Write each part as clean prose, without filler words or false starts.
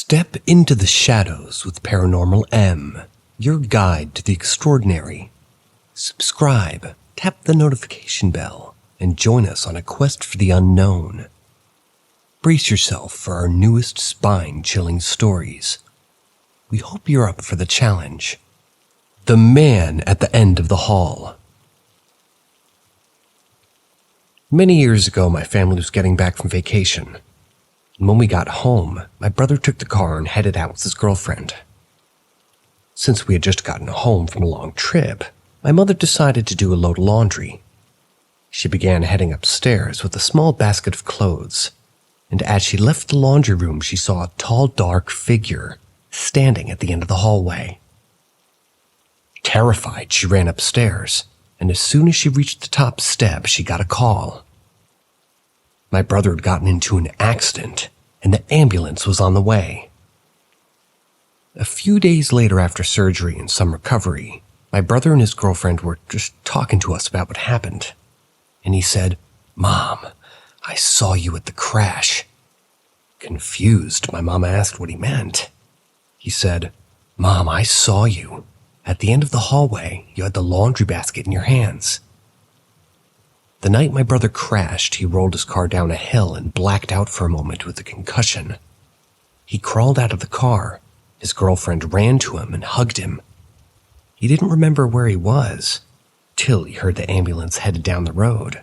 Step into the shadows with Paranormal M, your guide to the extraordinary. Subscribe, tap the notification bell, and join us on a quest for the unknown. Brace yourself for our newest spine-chilling stories. We hope you're up for the challenge. The Man at the End of the Hall. Many years ago, my family was getting back from vacation. And when we got home, my brother took the car and headed out with his girlfriend. Since we had just gotten home from a long trip, my mother decided to do a load of laundry. She began heading upstairs with a small basket of clothes, and as she left the laundry room, she saw a tall, dark figure standing at the end of the hallway. Terrified, she ran upstairs, and as soon as she reached the top step, she got a call. My brother had gotten into an accident, and the ambulance was on the way. A few days later, after surgery and some recovery, my brother and his girlfriend were just talking to us about what happened. And he said, "Mom, I saw you at the crash." Confused, my mom asked what he meant. He said, "Mom, I saw you. At the end of the hallway, you had the laundry basket in your hands." The night my brother crashed, he rolled his car down a hill and blacked out for a moment with a concussion. He crawled out of the car. His girlfriend ran to him and hugged him. He didn't remember where he was, till he heard the ambulance headed down the road.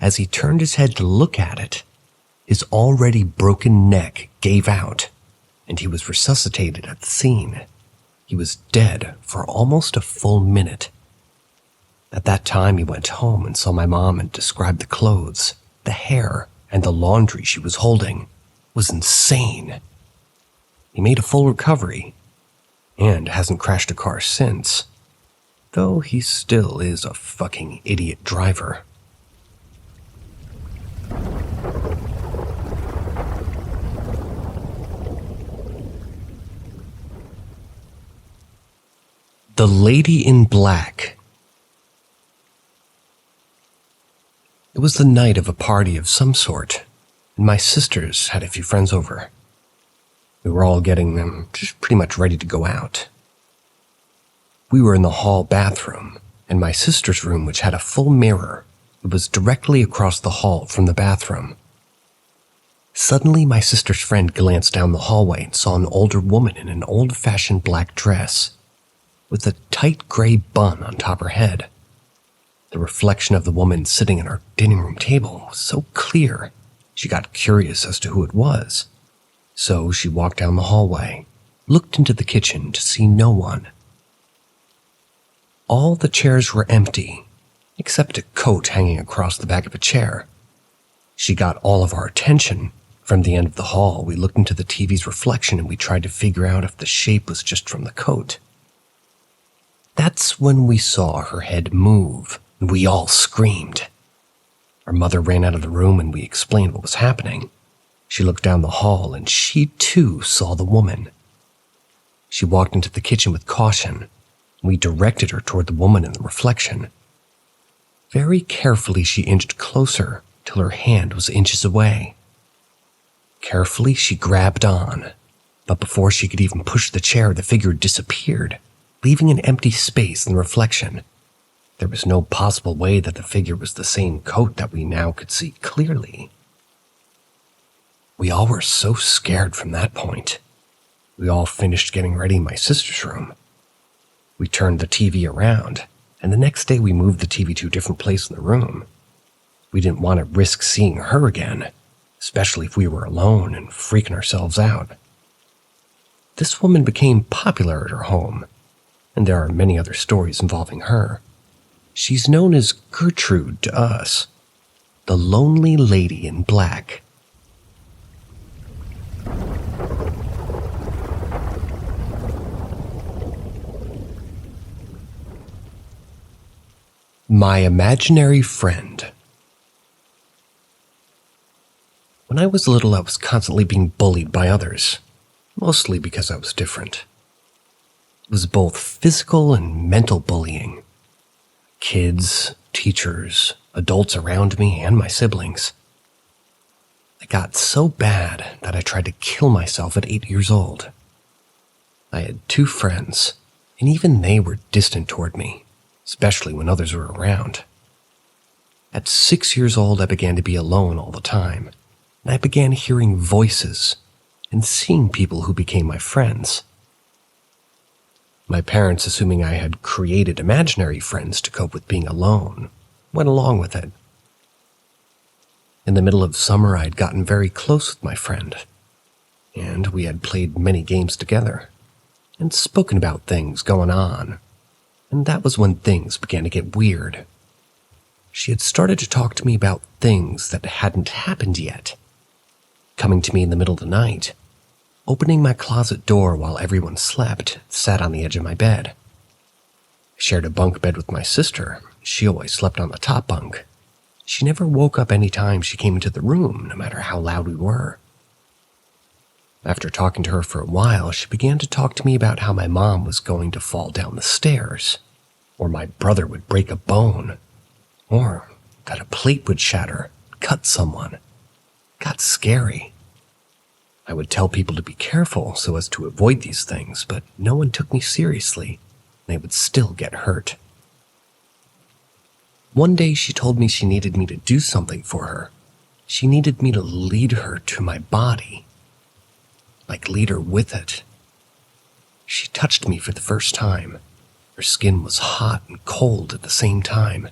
As he turned his head to look at it, his already broken neck gave out, and he was resuscitated at the scene. He was dead for almost a full minute. At that time, he went home and saw my mom and described the clothes, the hair, and the laundry she was holding. It was insane. He made a full recovery and hasn't crashed a car since, though he still is a fucking idiot driver. The Lady in Black. It was the night of a party of some sort, and my sisters had a few friends over. We were all getting them just pretty much ready to go out. We were in the hall bathroom, and my sister's room, which had a full mirror, it was directly across the hall from the bathroom. Suddenly, my sister's friend glanced down the hallway and saw an older woman in an old-fashioned black dress, with a tight gray bun on top her head. The reflection of the woman sitting at our dining room table was so clear, she got curious as to who it was. So she walked down the hallway, looked into the kitchen to see no one. All the chairs were empty, except a coat hanging across the back of a chair. She got all of our attention. From the end of the hall, we looked into the TV's reflection and we tried to figure out if the shape was just from the coat. That's when we saw her head move, and we all screamed. Our mother ran out of the room and we explained what was happening. She looked down the hall and she too saw the woman. She walked into the kitchen with caution. We directed her toward the woman in the reflection. Very carefully she inched closer till her hand was inches away. Carefully she grabbed on, but before she could even push the chair, the figure disappeared, leaving an empty space in the reflection. There was no possible way that the figure was the same coat that we now could see clearly. We all were so scared from that point. We all finished getting ready in my sister's room. We turned the TV around, and the next day we moved the TV to a different place in the room. We didn't want to risk seeing her again, especially if we were alone and freaking ourselves out. This woman became popular at her home, and there are many other stories involving her. She's known as Gertrude to us, the Lonely Lady in Black. My Imaginary Friend. When I was little, I was constantly being bullied by others, mostly because I was different. It was both physical and mental bullying. Kids, teachers, adults around me, and my siblings. I got so bad that I tried to kill myself at 8 years old. I had 2 friends, and even they were distant toward me, especially when others were around. At 6 years old, I began to be alone all the time, and I began hearing voices and seeing people who became my friends. My parents, assuming I had created imaginary friends to cope with being alone, went along with it. In the middle of summer, I had gotten very close with my friend, and we had played many games together and spoken about things going on, and that was when things began to get weird. She had started to talk to me about things that hadn't happened yet, coming to me in the middle of the night, opening my closet door while everyone slept, sat on the edge of my bed. I shared a bunk bed with my sister. She always slept on the top bunk. She never woke up any time she came into the room, no matter how loud we were. After talking to her for a while, she began to talk to me about how my mom was going to fall down the stairs, or my brother would break a bone, or that a plate would shatter, cut someone. It got scary. I would tell people to be careful so as to avoid these things, but no one took me seriously. They would still get hurt. One day she told me she needed me to do something for her. She needed me to lead her to my body, like lead her with it. She touched me for the first time. Her skin was hot and cold at the same time.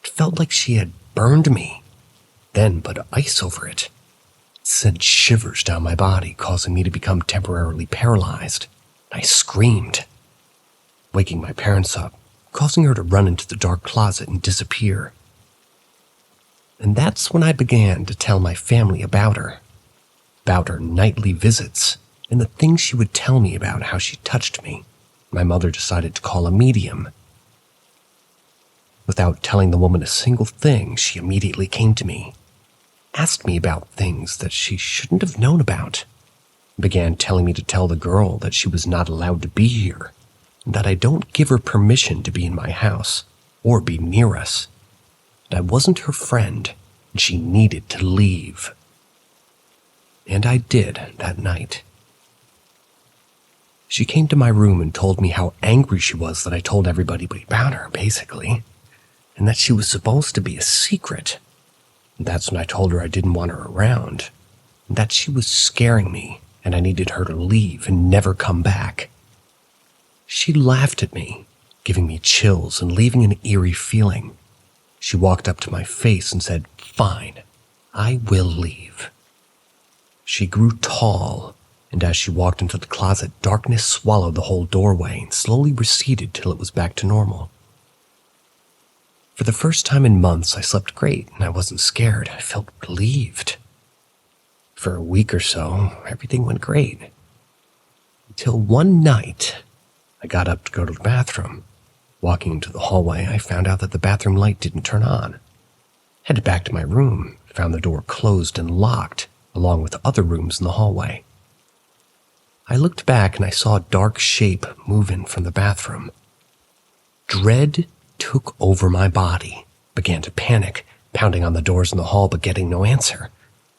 It felt like she had burned me, then put ice over it. It sent shivers down my body, causing me to become temporarily paralyzed. I screamed, waking my parents up, causing her to run into the dark closet and disappear. And that's when I began to tell my family about her nightly visits, and the things she would tell me about how she touched me. My mother decided to call a medium. Without telling the woman a single thing, she immediately came to me, asked me about things that she shouldn't have known about, began telling me to tell the girl that she was not allowed to be here, and that I don't give her permission to be in my house or be near us, that I wasn't her friend and she needed to leave. And I did that night. She came to my room and told me how angry she was that I told everybody about her, basically, and that she was supposed to be a secret. And that's when I told her I didn't want her around, and that she was scaring me and I needed her to leave and never come back. She laughed at me, giving me chills and leaving an eerie feeling. She walked up to my face and said, "Fine, I will leave." She grew tall, and as she walked into the closet, darkness swallowed the whole doorway and slowly receded till it was back to normal. For the first time in months, I slept great and I wasn't scared. I felt relieved. For a week or so, everything went great. Until one night, I got up to go to the bathroom. Walking into the hallway, I found out that the bathroom light didn't turn on. Headed back to my room, found the door closed and locked, along with other rooms in the hallway. I looked back and I saw a dark shape move in from the bathroom. Dread took over my body, began to panic, pounding on the doors in the hall but getting no answer,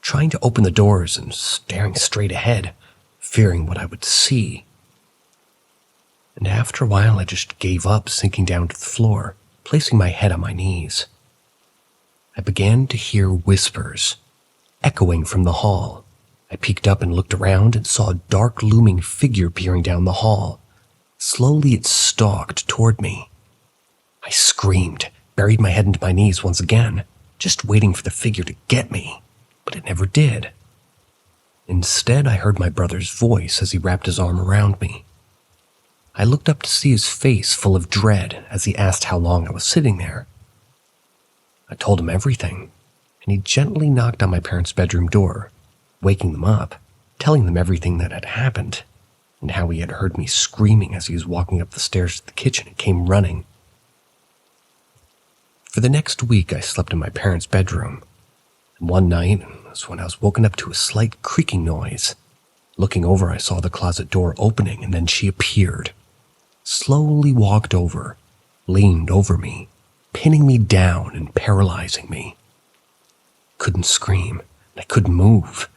trying to open the doors and staring straight ahead, fearing what I would see. And after a while, I just gave up, sinking down to the floor, placing my head on my knees. I began to hear whispers, echoing from the hall. I peeked up and looked around and saw a dark looming figure peering down the hall. Slowly it stalked toward me. I screamed, buried my head into my knees once again, just waiting for the figure to get me, but it never did. Instead, I heard my brother's voice as he wrapped his arm around me. I looked up to see his face full of dread as he asked how long I was sitting there. I told him everything, and he gently knocked on my parents' bedroom door, waking them up, telling them everything that had happened, and how he had heard me screaming as he was walking up the stairs to the kitchen and came running. For the next week, I slept in my parents' bedroom, and one night was when I was woken up to a slight creaking noise. Looking over, I saw the closet door opening, and then she appeared, slowly walked over, leaned over me, pinning me down and paralyzing me. Couldn't scream, I couldn't move.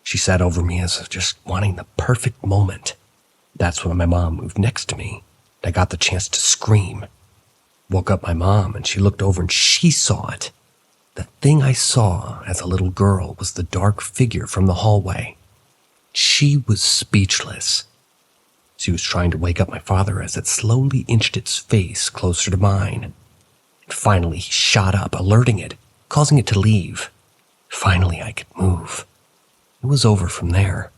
She sat over me as if just wanting the perfect moment. That's when my mom moved next to me. I got the chance to scream. Woke up my mom, and she looked over and she saw it. The thing I saw as a little girl was the dark figure from the hallway. She was speechless. She was trying to wake up my father as it slowly inched its face closer to mine. And finally, he shot up, alerting it, causing it to leave. Finally, I could move. It was over from there.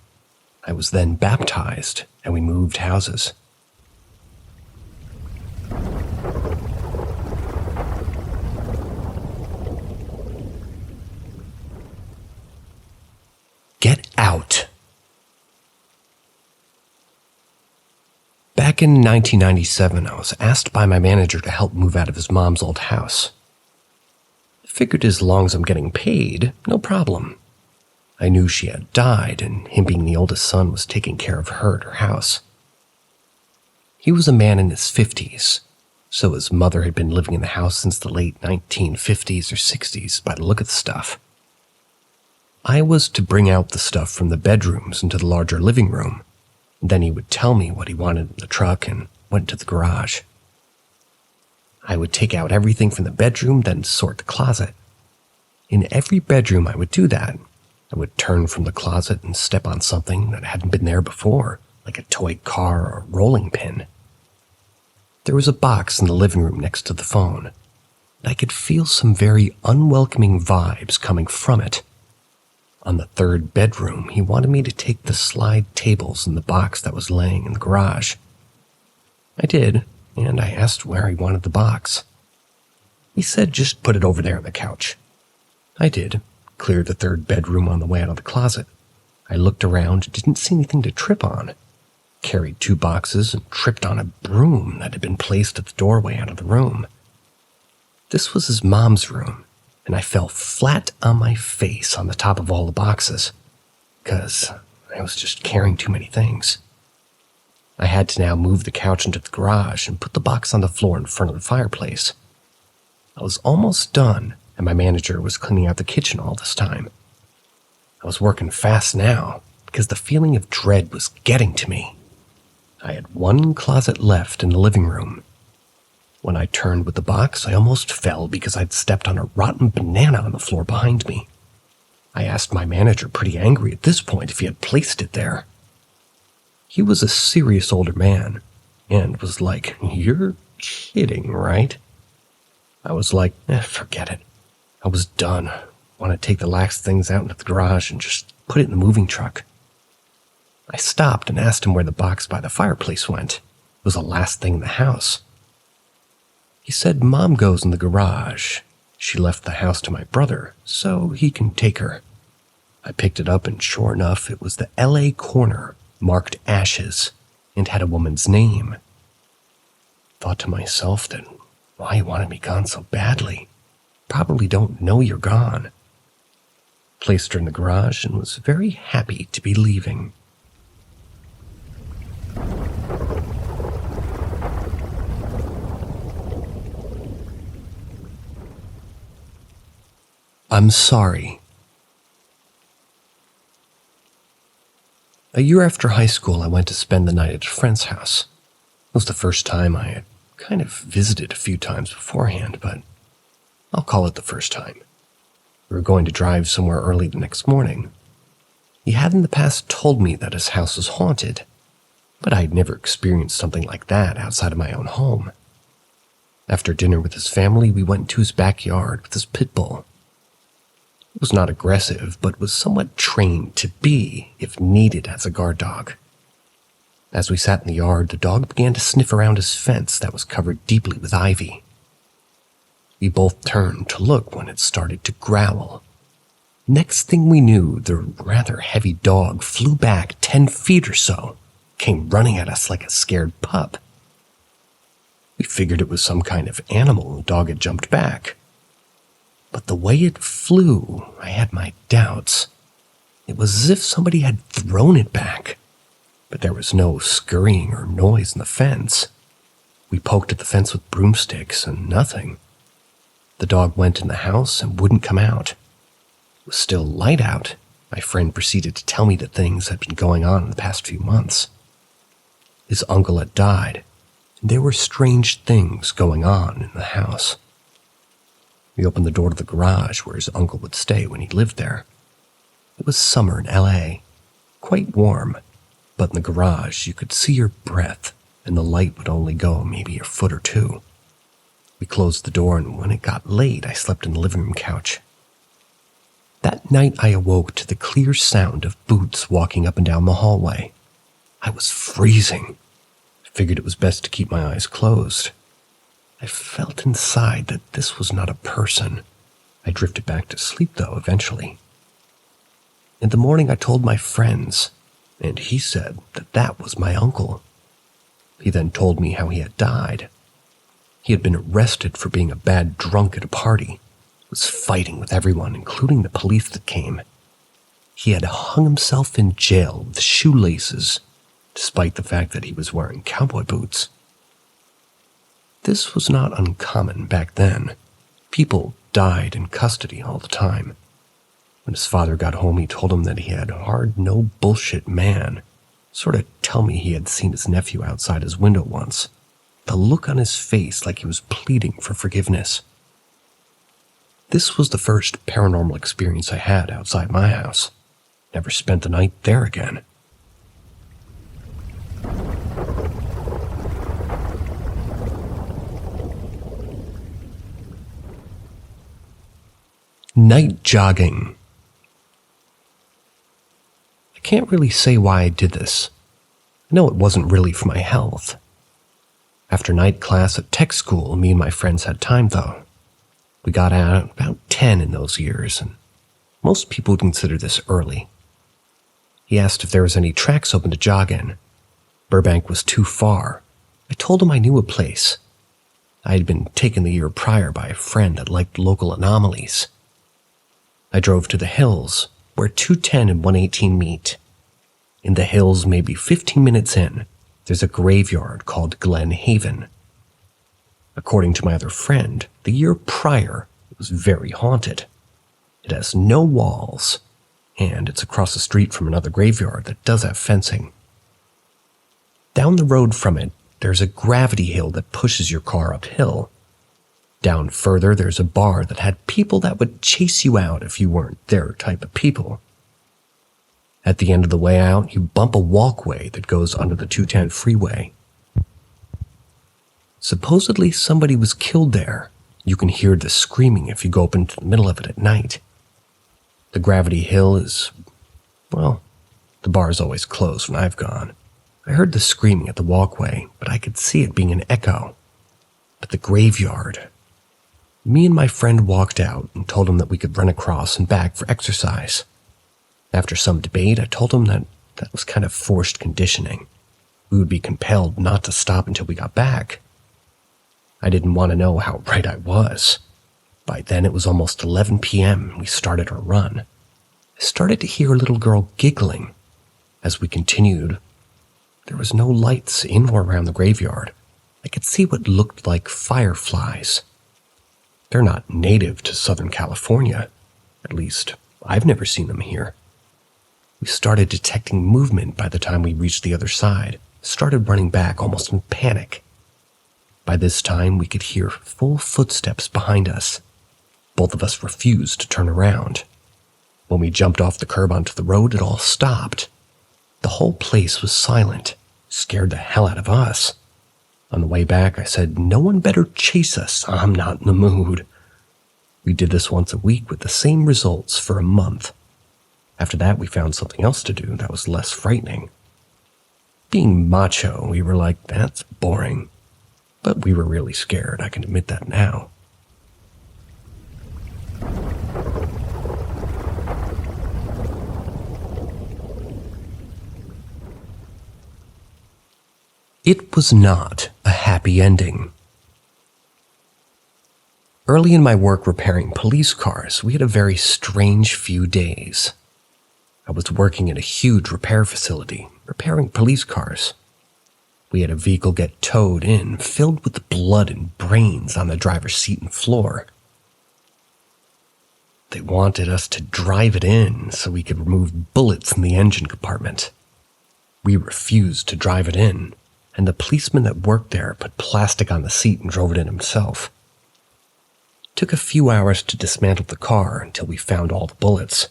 I was then baptized, and we moved houses. Get out. Back in 1997, I was asked by my manager to help move out of his mom's old house. I figured as long as I'm getting paid, no problem. I knew she had died, and him being the oldest son was taking care of her at her house. He was a man in his 50s, so his mother had been living in the house since the late 1950s or 60s by the look of the stuff. I was to bring out the stuff from the bedrooms into the larger living room. Then he would tell me what he wanted in the truck and went to the garage. I would take out everything from the bedroom, then sort the closet. In every bedroom I would do that. I would turn from the closet and step on something that hadn't been there before, like a toy car or a rolling pin. There was a box in the living room next to the phone, and I could feel some very unwelcoming vibes coming from it. On the third bedroom, he wanted me to take the slide tables in the box that was laying in the garage. I did, and I asked where he wanted the box. He said just put it over there on the couch. I did, cleared the third bedroom on the way out of the closet. I looked around, didn't see anything to trip on. Carried 2 boxes and tripped on a broom that had been placed at the doorway out of the room. This was his mom's room, and I fell flat on my face on the top of all the boxes, because I was just carrying too many things. I had to now move the couch into the garage and put the box on the floor in front of the fireplace. I was almost done, and my manager was cleaning out the kitchen all this time. I was working fast now, because the feeling of dread was getting to me. I had 1 closet left in the living room. When I turned with the box, I almost fell because I'd stepped on a rotten banana on the floor behind me. I asked my manager, pretty angry at this point, if he had placed it there. He was a serious older man, and was like, "You're kidding, right?" I was like, forget it. I was done. Want to take the last things out into the garage and just put it in the moving truck. I stopped and asked him where the box by the fireplace went. It was the last thing in the house. He said Mom goes in the garage. She left the house to my brother, so he can take her. I picked it up, and sure enough, it was the LA corner, marked ashes, and had a woman's name. Thought to myself that why he wanted me gone so badly. Probably don't know you're gone. Placed her in the garage and was very happy to be leaving. I'm sorry. A year after high school, I went to spend the night at a friend's house. It was the first time. I had kind of visited a few times beforehand, but I'll call it the first time. We were going to drive somewhere early the next morning. He had in the past told me that his house was haunted, but I had never experienced something like that outside of my own home. After dinner with his family, we went into his backyard with his pit bull. It was not aggressive, but was somewhat trained to be, if needed, as a guard dog. As we sat in the yard, the dog began to sniff around his fence that was covered deeply with ivy. We both turned to look when it started to growl. Next thing we knew, the rather heavy dog flew back 10 feet or so, came running at us like a scared pup. We figured it was some kind of animal, and the dog had jumped back. But the way it flew, I had my doubts. It was as if somebody had thrown it back, but there was no scurrying or noise in the fence. We poked at the fence with broomsticks and nothing. The dog went in the house and wouldn't come out. It was still light out. My friend proceeded to tell me that things had been going on in the past few months. His uncle had died, and there were strange things going on in the house. We opened the door to the garage where his uncle would stay when he lived there. It was summer in LA, quite warm, but in the garage you could see your breath, and the light would only go maybe a foot or two. We closed the door, and when it got late, I slept in the living room couch. That night I awoke to the clear sound of boots walking up and down the hallway. I was freezing. I figured it was best to keep my eyes closed. I felt inside that this was not a person. I drifted back to sleep, though, eventually. In the morning, I told my friends, and he said that that was my uncle. He then told me how he had died. He had been arrested for being a bad drunk at a party, was fighting with everyone, including the police that came. He had hung himself in jail with shoelaces, despite the fact that he was wearing cowboy boots. This was not uncommon back then. People died in custody all the time. When his father got home, he told him that he had hard, no bullshit man sort of tell me he had seen his nephew outside his window once. The look on his face like he was pleading for forgiveness. This was the first paranormal experience I had outside my house. Never spent the night there again. Night jogging. I can't really say why I did this. I know it wasn't really for my health. After night class at tech school, me and my friends had time, though. We got out at about 10 in those years, and most people would consider this early. He asked if there was any tracks open to jog in. Burbank was too far. I told him I knew a place. I had been taken the year prior by a friend that liked local anomalies. I drove to the hills, where 210 and 118 meet. In the hills, maybe 15 minutes in, there's a graveyard called Glen Haven. According to my other friend, the year prior, it was very haunted. It has no walls, and it's across the street from another graveyard that does have fencing. Down the road from it, there's a gravity hill that pushes your car uphill. Down further, there's a bar that had people that would chase you out if you weren't their type of people. At the end of the way out, you bump a walkway that goes under the 210 freeway. Supposedly, somebody was killed there. You can hear the screaming if you go up into the middle of it at night. The gravity hill is, well, the bar is always closed when I've gone. I heard the screaming at the walkway, but I could see it being an echo. But the graveyard. Me and my friend walked out and told him that we could run across and back for exercise. After some debate, I told him that was kind of forced conditioning. We would be compelled not to stop until we got back. I didn't want to know how right I was. By then it was almost 11 p.m. and we started our run. I started to hear a little girl giggling. As we continued, there was no lights in or around the graveyard. I could see what looked like fireflies. They're not native to Southern California. At least, I've never seen them here. We started detecting movement by the time we reached the other side, started running back almost in panic. By this time, we could hear full footsteps behind us. Both of us refused to turn around. When we jumped off the curb onto the road, it all stopped. The whole place was silent, scared the hell out of us. On the way back, I said, no one better chase us. I'm not in the mood. We did this once a week with the same results for a month. After that, we found something else to do that was less frightening. Being macho, we were like, that's boring. But we were really scared, I can admit that now. It was not a happy ending. Early in my work repairing police cars, we had a very strange few days. I was working at a huge repair facility, repairing police cars. We had a vehicle get towed in, filled with blood and brains on the driver's seat and floor. They wanted us to drive it in so we could remove bullets in the engine compartment. We refused to drive it in, and the policeman that worked there put plastic on the seat and drove it in himself. It took a few hours to dismantle the car until we found all the bullets.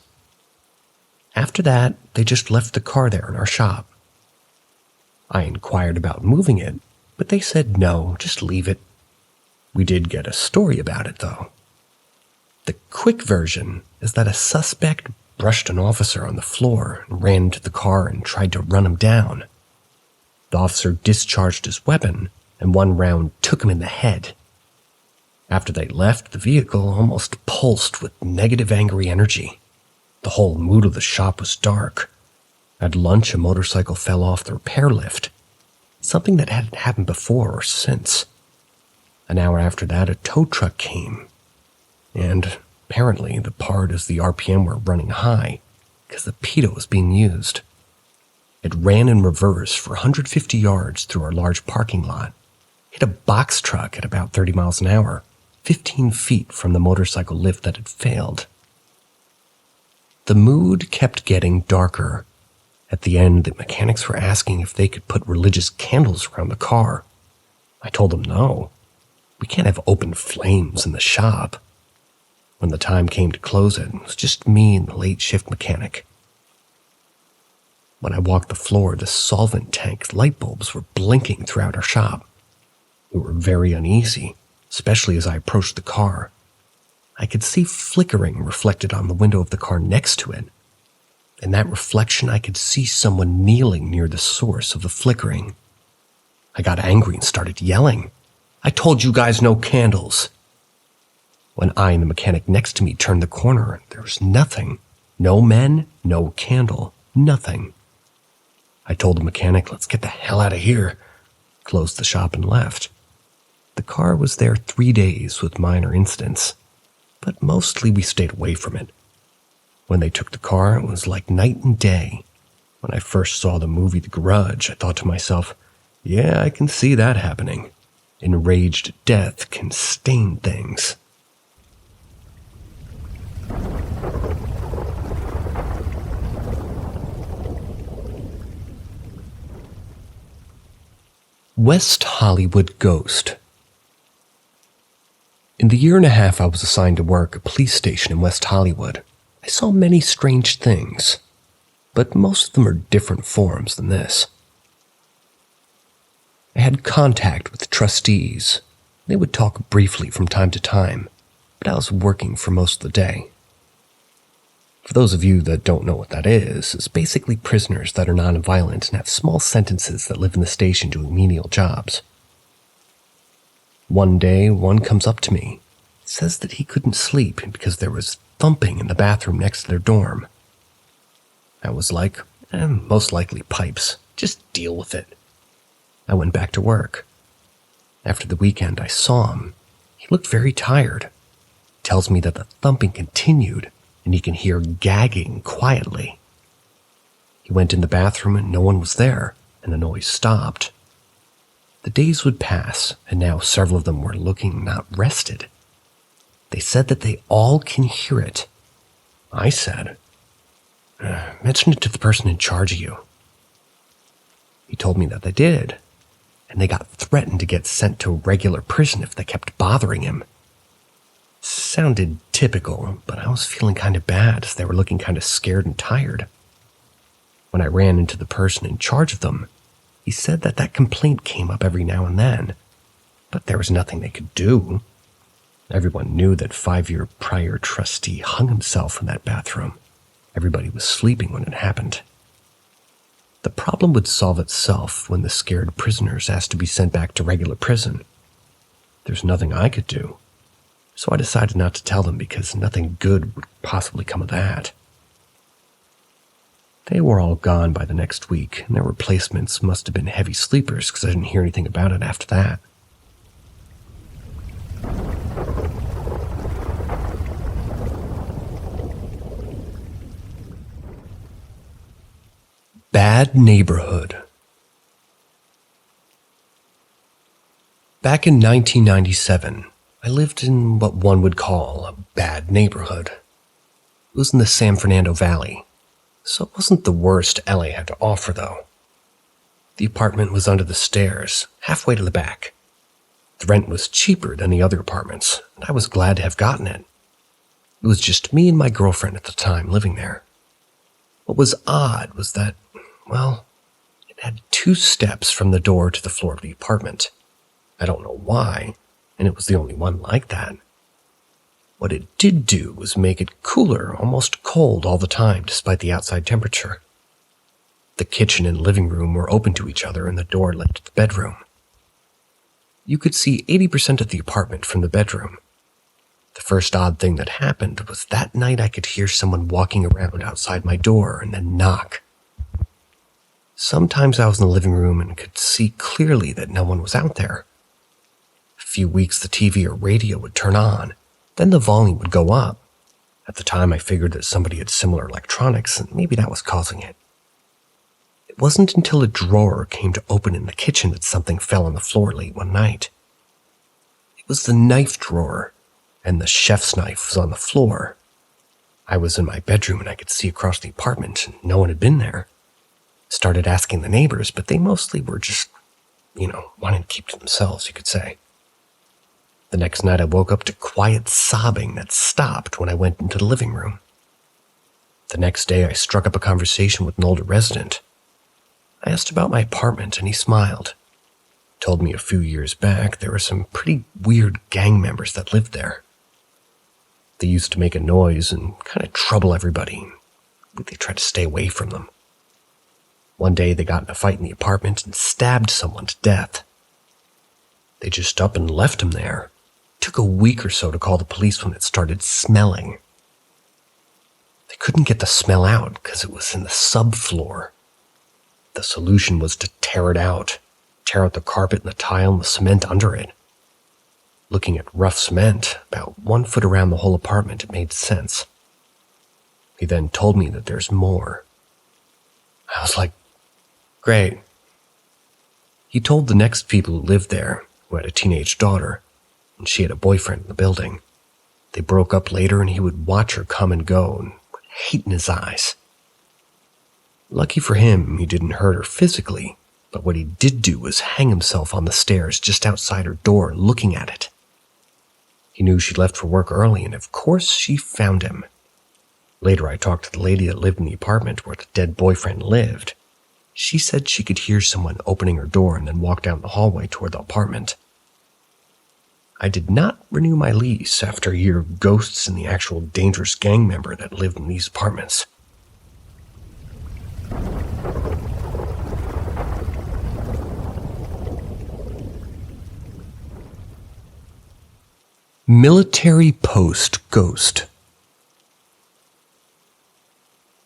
After that, they just left the car there in our shop. I inquired about moving it, but they said no, just leave it. We did get a story about it, though. The quick version is that a suspect brushed an officer on the floor and ran into the car and tried to run him down. The officer discharged his weapon, and one round took him in the head. After they left, the vehicle almost pulsed with negative, angry energy. The whole mood of the shop was dark. At lunch, a motorcycle fell off the repair lift, something that hadn't happened before or since. An hour after that, a tow truck came, and apparently the part is the RPM were running high because the PETA was being used. It ran in reverse for 150 yards through our large parking lot, hit a box truck at about 30 miles an hour, 15 feet from the motorcycle lift that had failed. The mood kept getting darker. At the end, the mechanics were asking if they could put religious candles around the car. I told them no. We can't have open flames in the shop. When the time came to close it, it was just me and the late shift mechanic. When I walked the floor, the solvent tank light bulbs were blinking throughout our shop. We were very uneasy, especially as I approached the car. I could see flickering reflected on the window of the car next to it. In that reflection, I could see someone kneeling near the source of the flickering. I got angry and started yelling, "I told you guys no candles." When I and the mechanic next to me turned the corner, there was nothing. No men, no candle, nothing. I told the mechanic, "Let's get the hell out of here," closed the shop and left. The car was there 3 days with minor incidents, but mostly we stayed away from it. When they took the car, it was like night and day. When I first saw the movie The Grudge, I thought to myself, yeah, I can see that happening. Enraged death can stain things. West Hollywood Ghost. In the year and a half I was assigned to work at a police station in West Hollywood, I saw many strange things, but most of them are different forms than this. I had contact with the trustees. They would talk briefly from time to time, but I was working for most of the day. For those of you that don't know what that is, it's basically prisoners that are non-violent and have small sentences that live in the station doing menial jobs. One day, one comes up to me, says that he couldn't sleep because there was thumping in the bathroom next to their dorm. I was like, most likely pipes. Just deal with it. I went back to work. After the weekend, I saw him. He looked very tired. He tells me that the thumping continued, and he can hear gagging quietly. He went in the bathroom and no one was there, and the noise stopped. The days would pass, and now several of them were looking not rested. They said that they all can hear it. I said, mention it to the person in charge of you. He told me that they did, and they got threatened to get sent to regular prison if they kept bothering him. Sounded typical, but I was feeling kind of bad as they were looking kind of scared and tired. When I ran into the person in charge of them, he said that that complaint came up every now and then, but there was nothing they could do. Everyone knew that 5-year prior trustee hung himself in that bathroom. Everybody was sleeping when it happened. The problem would solve itself when the scared prisoners asked to be sent back to regular prison. There's nothing I could do, so I decided not to tell them because nothing good would possibly come of that. They were all gone by the next week, and their replacements must have been heavy sleepers because I didn't hear anything about it after that. Bad neighborhood. Back in 1997, I lived in what one would call a bad neighborhood. It was in the San Fernando Valley, so it wasn't the worst LA had to offer, though. The apartment was under the stairs, halfway to the back. The rent was cheaper than the other apartments, and I was glad to have gotten it. It was just me and my girlfriend at the time living there. What was odd was that, well, it had 2 steps from the door to the floor of the apartment. I don't know why, and it was the only one like that. What it did do was make it cooler, almost cold all the time, despite the outside temperature. The kitchen and living room were open to each other, and the door led to the bedroom. You could see 80% of the apartment from the bedroom. The first odd thing that happened was that night I could hear someone walking around outside my door and then knock. Sometimes I was in the living room and could see clearly that no one was out there. A few weeks the TV or radio would turn on, then the volume would go up. At the time I figured that somebody had similar electronics and maybe that was causing it. It wasn't until a drawer came to open in the kitchen that something fell on the floor late one night. It was the knife drawer, and the chef's knife was on the floor. I was in my bedroom and I could see across the apartment and no one had been there. Started asking the neighbors, but they mostly were just, wanting to keep to themselves, you could say. The next night I woke up to quiet sobbing that stopped when I went into the living room. The next day I struck up a conversation with an older resident. I asked about my apartment and he smiled. Told me a few years back there were some pretty weird gang members that lived there. They used to make a noise and kind of trouble everybody. They tried to stay away from them. One day they got in a fight in the apartment and stabbed someone to death. They just up and left him there. Took a week or so to call the police when it started smelling. They couldn't get the smell out because it was in the subfloor. The solution was to tear it out, tear out the carpet and the tile and the cement under it. Looking at rough cement, about 1 foot around the whole apartment, it made sense. He then told me that there's more. I was like, great. He told the next people who lived there, who had a teenage daughter, and she had a boyfriend in the building. They broke up later and he would watch her come and go, and with hate in his eyes. Lucky for him, he didn't hurt her physically, but what he did do was hang himself on the stairs just outside her door, looking at it. He knew she left for work early, and of course she found him. Later I talked to the lady that lived in the apartment where the dead boyfriend lived. She said she could hear someone opening her door and then walk down the hallway toward the apartment. I did not renew my lease after a year of ghosts and the actual dangerous gang member that lived in these apartments. Military Post Ghost.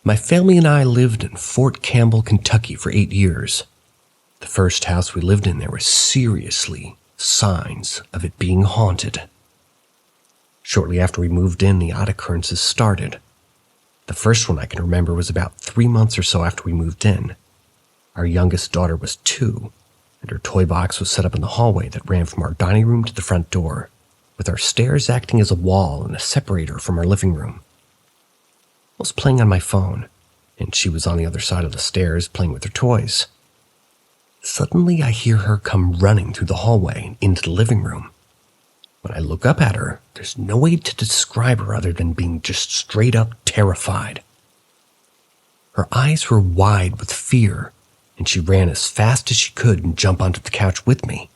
My family and I lived in Fort Campbell, Kentucky for 8 years. The first house we lived in, there were seriously signs of it being haunted. Shortly after we moved in, the odd occurrences started. The first one I can remember was about 3 months or so after we moved in. Our youngest daughter was 2, and her toy box was set up in the hallway that ran from our dining room to the front door, with our stairs acting as a wall and a separator from our living room. I was playing on my phone, and she was on the other side of the stairs playing with her toys. Suddenly, I hear her come running through the hallway and into the living room. When I look up at her, there's no way to describe her other than being just straight up terrified. Her eyes were wide with fear, and she ran as fast as she could and jumped onto the couch with me.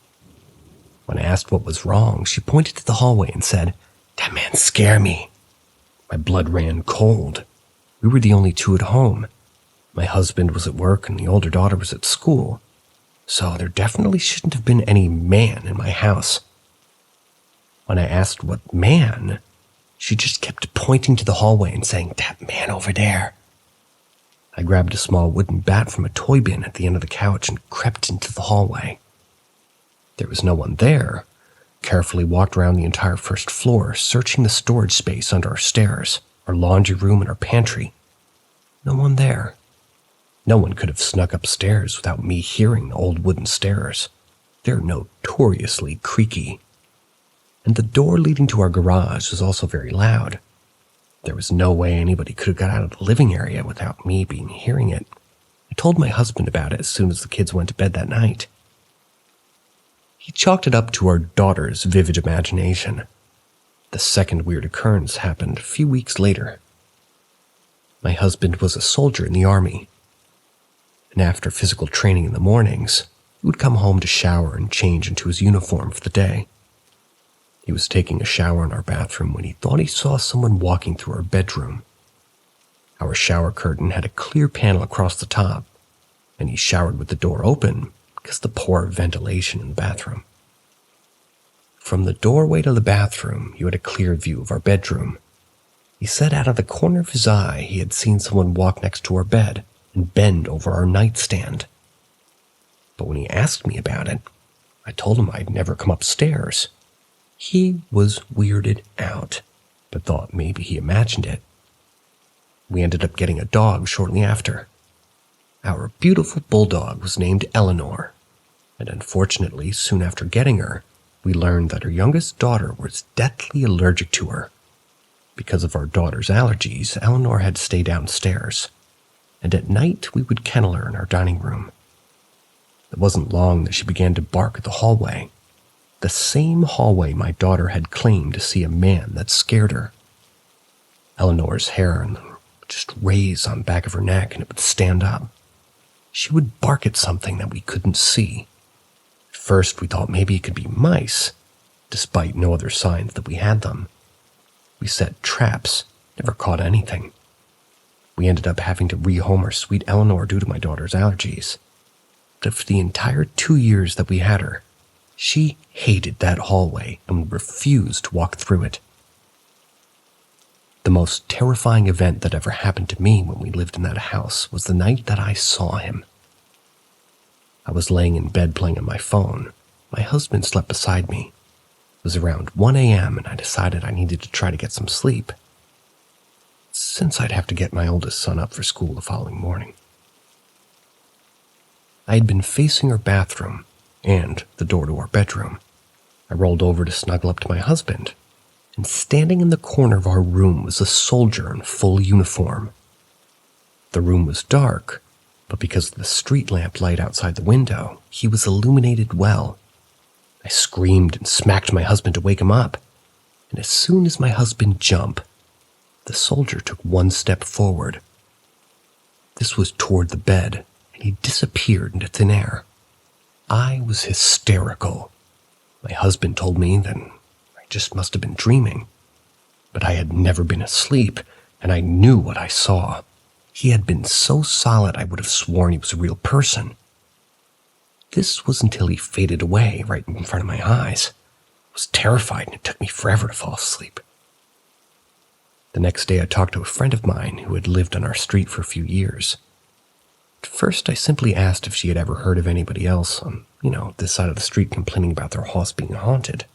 When I asked what was wrong, she pointed to the hallway and said, "That man scared me." My blood ran cold. We were the only 2 at home. My husband was at work and the older daughter was at school, so there definitely shouldn't have been any man in my house. When I asked what man, she just kept pointing to the hallway and saying, "That man over there." I grabbed a small wooden bat from a toy bin at the end of the couch and crept into the hallway. There was no one there. Carefully walked around the entire first floor, searching the storage space under our stairs, our laundry room, and our pantry. No one there. No one could have snuck upstairs without me hearing the old wooden stairs. They're notoriously creaky. And the door leading to our garage was also very loud. There was no way anybody could have got out of the living area without me hearing it. I told my husband about it as soon as the kids went to bed that night. He chalked it up to our daughter's vivid imagination. The second weird occurrence happened a few weeks later. My husband was a soldier in the army, and after physical training in the mornings, he would come home to shower and change into his uniform for the day. He was taking a shower in our bathroom when he thought he saw someone walking through our bedroom. Our shower curtain had a clear panel across the top, and he showered with the door open because of the poor ventilation in the bathroom. From the doorway to the bathroom, you had a clear view of our bedroom. He said out of the corner of his eye he had seen someone walk next to our bed and bend over our nightstand. But when he asked me about it, I told him I'd never come upstairs. He was weirded out, but thought maybe he imagined it. We ended up getting a dog shortly after. Our beautiful bulldog was named Eleanor, and unfortunately, soon after getting her, we learned that her youngest daughter was deathly allergic to her. Because of our daughter's allergies, Eleanor had to stay downstairs, and at night we would kennel her in our dining room. It wasn't long that she began to bark at the hallway, the same hallway my daughter had claimed to see a man that scared her. Eleanor's hair would just raise on the back of her neck and it would stand up. She would bark at something that we couldn't see. At first we thought maybe it could be mice, despite no other signs that we had them. We set traps, never caught anything. We ended up having to rehome our sweet Eleanor due to my daughter's allergies. But for the entire 2 years that we had her, she hated that hallway and refused to walk through it. The most terrifying event that ever happened to me when we lived in that house was the night that I saw him. I was laying in bed playing on my phone. My husband slept beside me. It was around 1 a.m. and I decided I needed to try to get some sleep, since I'd have to get my oldest son up for school the following morning. I had been facing our bathroom and the door to our bedroom. I rolled over to snuggle up to my husband, and standing in the corner of our room was a soldier in full uniform. The room was dark, but because of the street lamp light outside the window, he was illuminated well. I screamed and smacked my husband to wake him up, and as soon as my husband jumped, the soldier took one step forward. This was toward the bed, and he disappeared into thin air. I was hysterical. My husband told me that I just must have been dreaming, but I had never been asleep, and I knew what I saw. He had been so solid I would have sworn he was a real person. This was until he faded away right in front of my eyes. I was terrified, and it took me forever to fall asleep. The next day I talked to a friend of mine who had lived on our street for a few years. At first I simply asked if she had ever heard of anybody else on, this side of the street complaining about their house being haunted.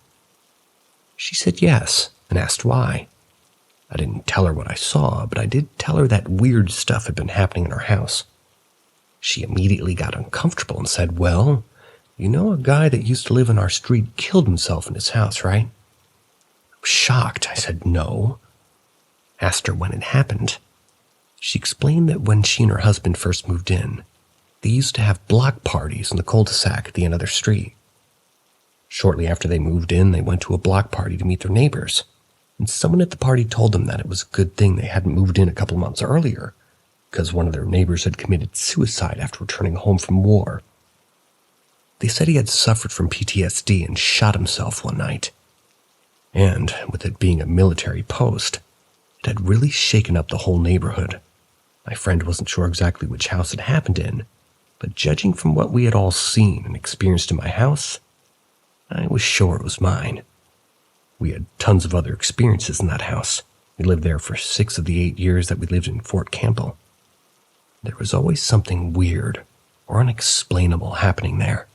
She said yes, and asked why. I didn't tell her what I saw, but I did tell her that weird stuff had been happening in our house. She immediately got uncomfortable and said, "Well, a guy that used to live in our street killed himself in his house, right?" I was shocked. I said no. Asked her when it happened. She explained that when she and her husband first moved in, they used to have block parties in the cul-de-sac at the end of their street. Shortly after they moved in, they went to a block party to meet their neighbors, and someone at the party told them that it was a good thing they hadn't moved in a couple months earlier, because one of their neighbors had committed suicide after returning home from war. They said he had suffered from PTSD and shot himself one night. And, with it being a military post, it had really shaken up the whole neighborhood. My friend wasn't sure exactly which house it happened in, but judging from what we had all seen and experienced in my house, I was sure it was mine. We had tons of other experiences in that house. We lived there for 6 of the 8 years that we lived in Fort Campbell. There was always something weird or unexplainable happening there.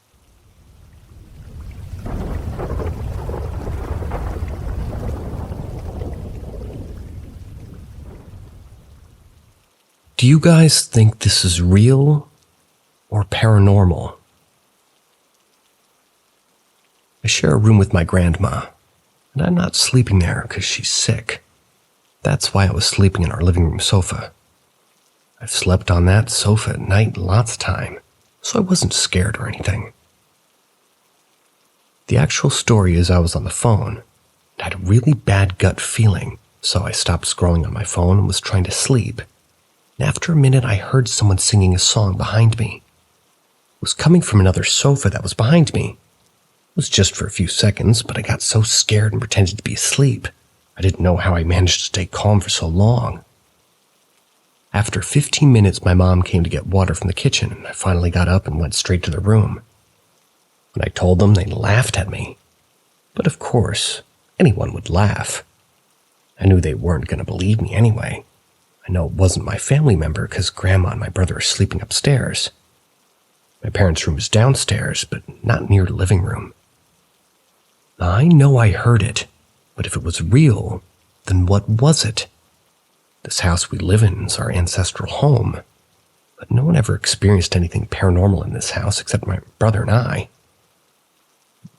Do you guys think this is real or paranormal? I share a room with my grandma, and I'm not sleeping there because she's sick. That's why I was sleeping in our living room sofa. I've slept on that sofa at night lots of time, so I wasn't scared or anything. The actual story is I was on the phone and had a really bad gut feeling, so I stopped scrolling on my phone and was trying to sleep. And after a minute, I heard someone singing a song behind me. It was coming from another sofa that was behind me. It was just for a few seconds, but I got so scared and pretended to be asleep. I didn't know how I managed to stay calm for so long. After 15 minutes, my mom came to get water from the kitchen, and I finally got up and went straight to their room. When I told them, they laughed at me. But of course, anyone would laugh. I knew they weren't going to believe me anyway. I know it wasn't my family member because Grandma and my brother are sleeping upstairs. My parents' room is downstairs, but not near the living room. I know I heard it, but if it was real, then what was it? This house we live in is our ancestral home, but no one ever experienced anything paranormal in this house except my brother and I.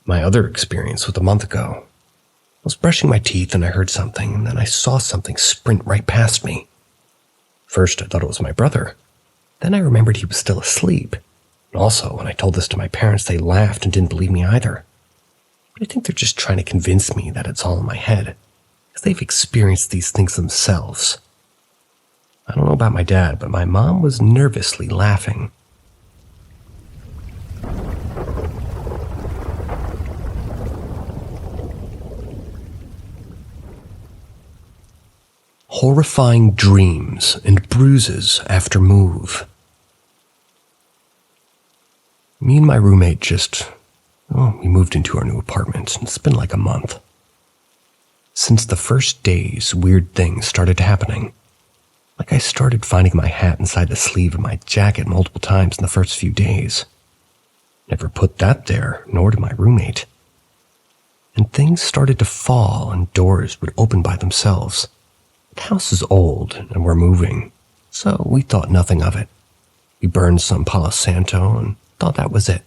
My other experience was a month ago. I was brushing my teeth and I heard something, and then I saw something sprint right past me. First, I thought it was my brother. Then I remembered he was still asleep. And also, when I told this to my parents, they laughed and didn't believe me either. But I think they're just trying to convince me that it's all in my head, because they've experienced these things themselves. I don't know about my dad, but my mom was nervously laughing. Horrifying dreams and bruises after move. Me and my roommate we moved into our new apartment, and it's been like a month. Since the first days, weird things started happening. Like I started finding my hat inside the sleeve of my jacket multiple times in the first few days. Never put that there, nor did my roommate. And things started to fall, and doors would open by themselves. The house is old, and we're moving, so we thought nothing of it. We burned some Palo Santo and thought that was it.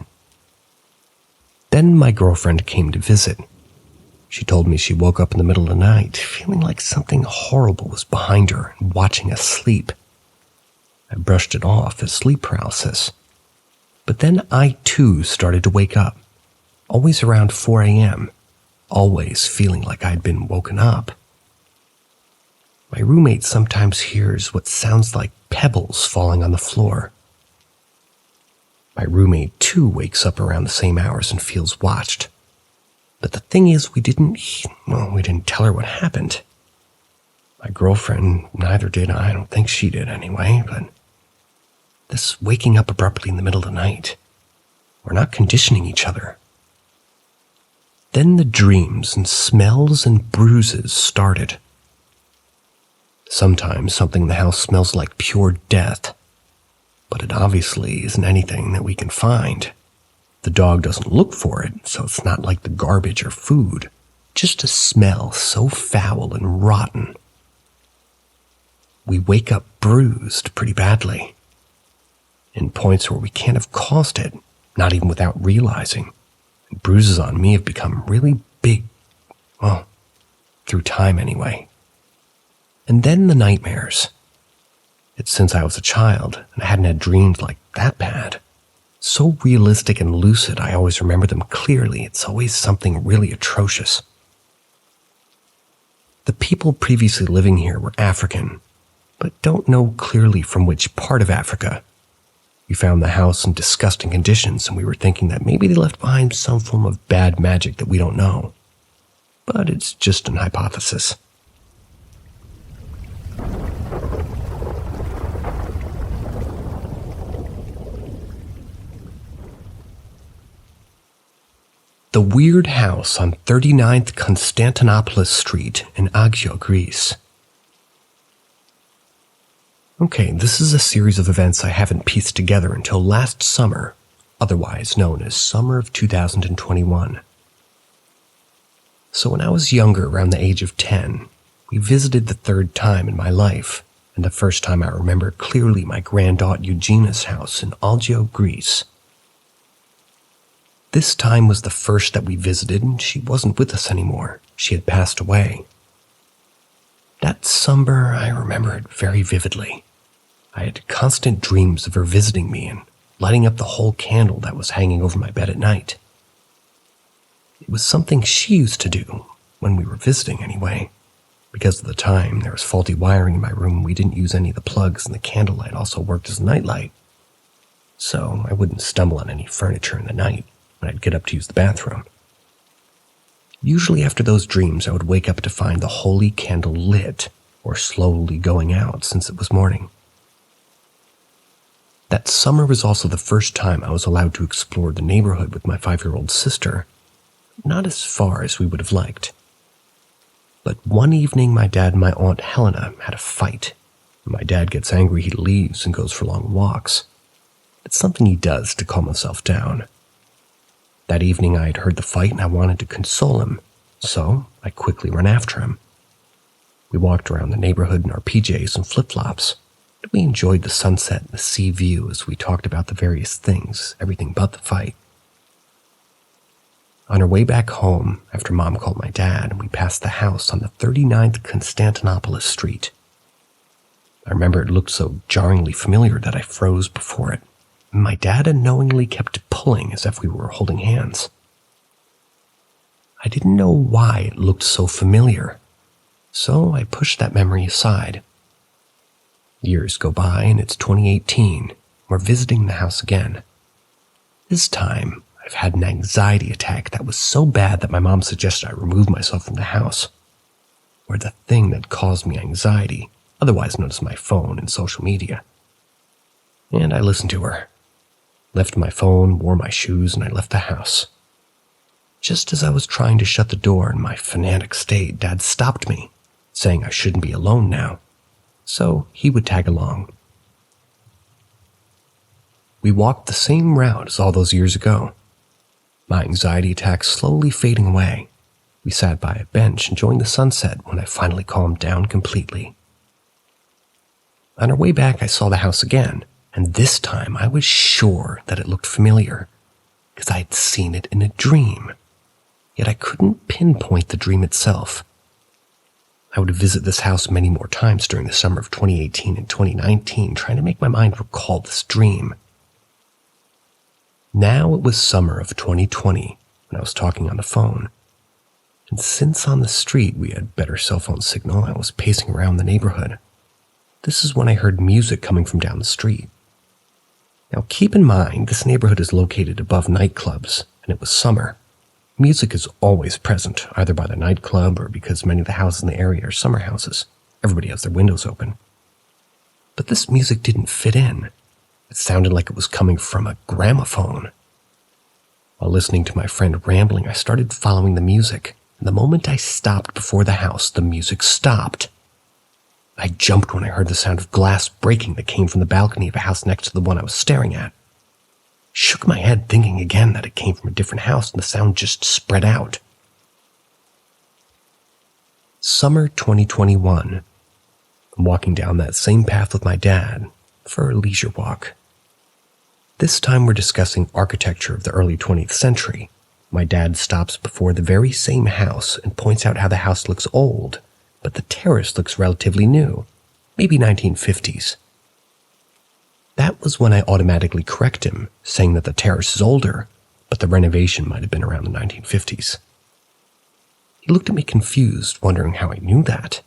Then my girlfriend came to visit. She told me she woke up in the middle of the night, feeling like something horrible was behind her and watching us sleep. I brushed it off as sleep paralysis. But then I too started to wake up, always around 4 a.m., always feeling like I'd been woken up. My roommate sometimes hears what sounds like pebbles falling on the floor. My roommate too wakes up around the same hours and feels watched. But the thing is, we didn't tell her what happened. My girlfriend neither did. I don't think she did anyway, but this waking up abruptly in the middle of the night, we're not conditioning each other. Then the dreams and smells and bruises started. Sometimes something in the house smells like pure death, but it obviously isn't anything that we can find. The dog doesn't look for it, so it's not like the garbage or food, just a smell so foul and rotten. We wake up bruised pretty badly, in points where we can't have caused it, not even without realizing. And bruises on me have become really big, through time anyway. And then the nightmares. It's since I was a child, and I hadn't had dreams like that bad. So realistic and lucid, I always remember them clearly. It's always something really atrocious. The people previously living here were African, but don't know clearly from which part of Africa. We found the house in disgusting conditions, and we were thinking that maybe they left behind some form of bad magic that we don't know. But it's just an hypothesis. The weird house on 39th Constantinopolis Street in Agia, Greece. Okay, this is a series of events I haven't pieced together until last summer, otherwise known as summer of 2021. So when I was younger, around the age of 10, we visited the third time in my life, and the first time I remember clearly my grandaunt Eugenia's house in Agia, Greece. This time was the first that we visited, and she wasn't with us anymore. She had passed away. That summer, I remember it very vividly. I had constant dreams of her visiting me and lighting up the whole candle that was hanging over my bed at night. It was something she used to do, when we were visiting anyway. Because at the time, there was faulty wiring in my room and we didn't use any of the plugs, and the candlelight also worked as a nightlight. So I wouldn't stumble on any furniture in the night when I'd get up to use the bathroom. Usually after those dreams, I would wake up to find the holy candle lit or slowly going out since it was morning. That summer was also the first time I was allowed to explore the neighborhood with my 5-year-old sister. Not as far as we would have liked. But one evening, my dad and my Aunt Helena had a fight. When my dad gets angry, he leaves and goes for long walks. It's something he does to calm himself down. That evening, I had heard the fight and I wanted to console him, so I quickly ran after him. We walked around the neighborhood in our PJs and flip-flops. We enjoyed the sunset and the sea view as we talked about the various things, everything but the fight. On our way back home, after Mom called my dad, we passed the house on the 39th Constantinopolis Street. I remember it looked so jarringly familiar that I froze before it. My dad unknowingly kept pulling as if we were holding hands. I didn't know why it looked so familiar, so I pushed that memory aside. Years go by and it's 2018. We're visiting the house again. This time, I've had an anxiety attack that was so bad that my mom suggested I remove myself from the house, or the thing that caused me anxiety, otherwise known as my phone and social media. And I listened to her. Left my phone, wore my shoes, and I left the house. Just as I was trying to shut the door in my fanatic state, Dad stopped me, saying I shouldn't be alone now, so he would tag along. We walked the same route as all those years ago. My anxiety attack slowly fading away. We sat by a bench enjoying the sunset when I finally calmed down completely. On our way back, I saw the house again, and this time I was sure that it looked familiar, because I had seen it in a dream. Yet I couldn't pinpoint the dream itself. I would visit this house many more times during the summer of 2018 and 2019, trying to make my mind recall this dream. Now it was summer of 2020 when I was talking on the phone. And since on the street we had better cell phone signal, I was pacing around the neighborhood. This is when I heard music coming from down the street. Now keep in mind, this neighborhood is located above nightclubs, and it was summer. Music is always present, either by the nightclub or because many of the houses in the area are summer houses. Everybody has their windows open. But this music didn't fit in. It sounded like it was coming from a gramophone. While listening to my friend rambling, I started following the music, and the moment I stopped before the house, the music stopped. I jumped when I heard the sound of glass breaking that came from the balcony of a house next to the one I was staring at. Shook my head, thinking again that it came from a different house, and the sound just spread out. Summer 2021. I'm walking down that same path with my dad for a leisure walk. This time we're discussing architecture of the early 20th century. My dad stops before the very same house and points out how the house looks old, but the terrace looks relatively new, maybe 1950s. That was when I automatically correct him, saying that the terrace is older, but the renovation might have been around the 1950s. He looked at me confused, wondering how I knew that.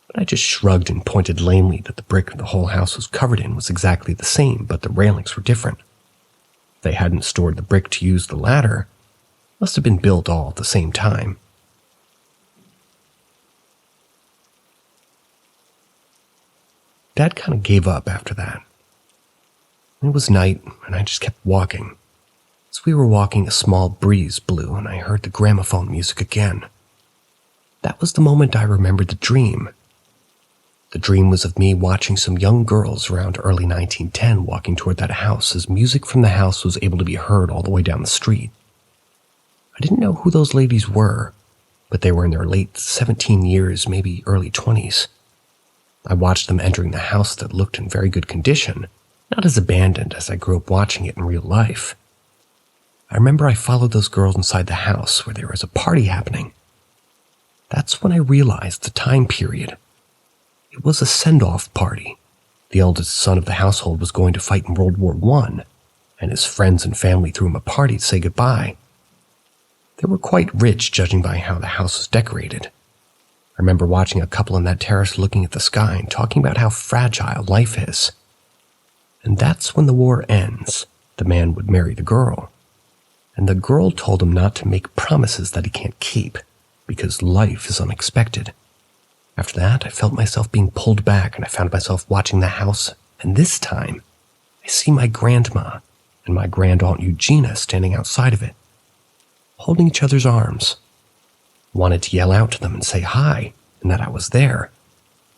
But I just shrugged and pointed lamely that the brick the whole house was covered in was exactly the same, but the railings were different. If they hadn't stored the brick to use the ladder, it must have been built all at the same time. Dad kind of gave up after that. It was night, and I just kept walking. As we were walking, a small breeze blew, and I heard the gramophone music again. That was the moment I remembered the dream. The dream was of me watching some young girls around early 1910 walking toward that house as music from the house was able to be heard all the way down the street. I didn't know who those ladies were, but they were in their late 17 years, maybe early 20s. I watched them entering the house that looked in very good condition, not as abandoned as I grew up watching it in real life. I remember I followed those girls inside the house where there was a party happening. That's when I realized the time period It was a send-off party. The eldest son of the household was going to fight in World War I, and his friends and family threw him a party to say goodbye. They were quite rich, judging by how the house was decorated. I remember watching a couple on that terrace looking at the sky and talking about how fragile life is. And that's when the war ends. The man would marry the girl. And the girl told him not to make promises that he can't keep, because life is unexpected. After that, I felt myself being pulled back, and I found myself watching the house, and this time, I see my grandma and my grand-aunt Eugenia standing outside of it, holding each other's arms. I wanted to yell out to them and say hi, and that I was there.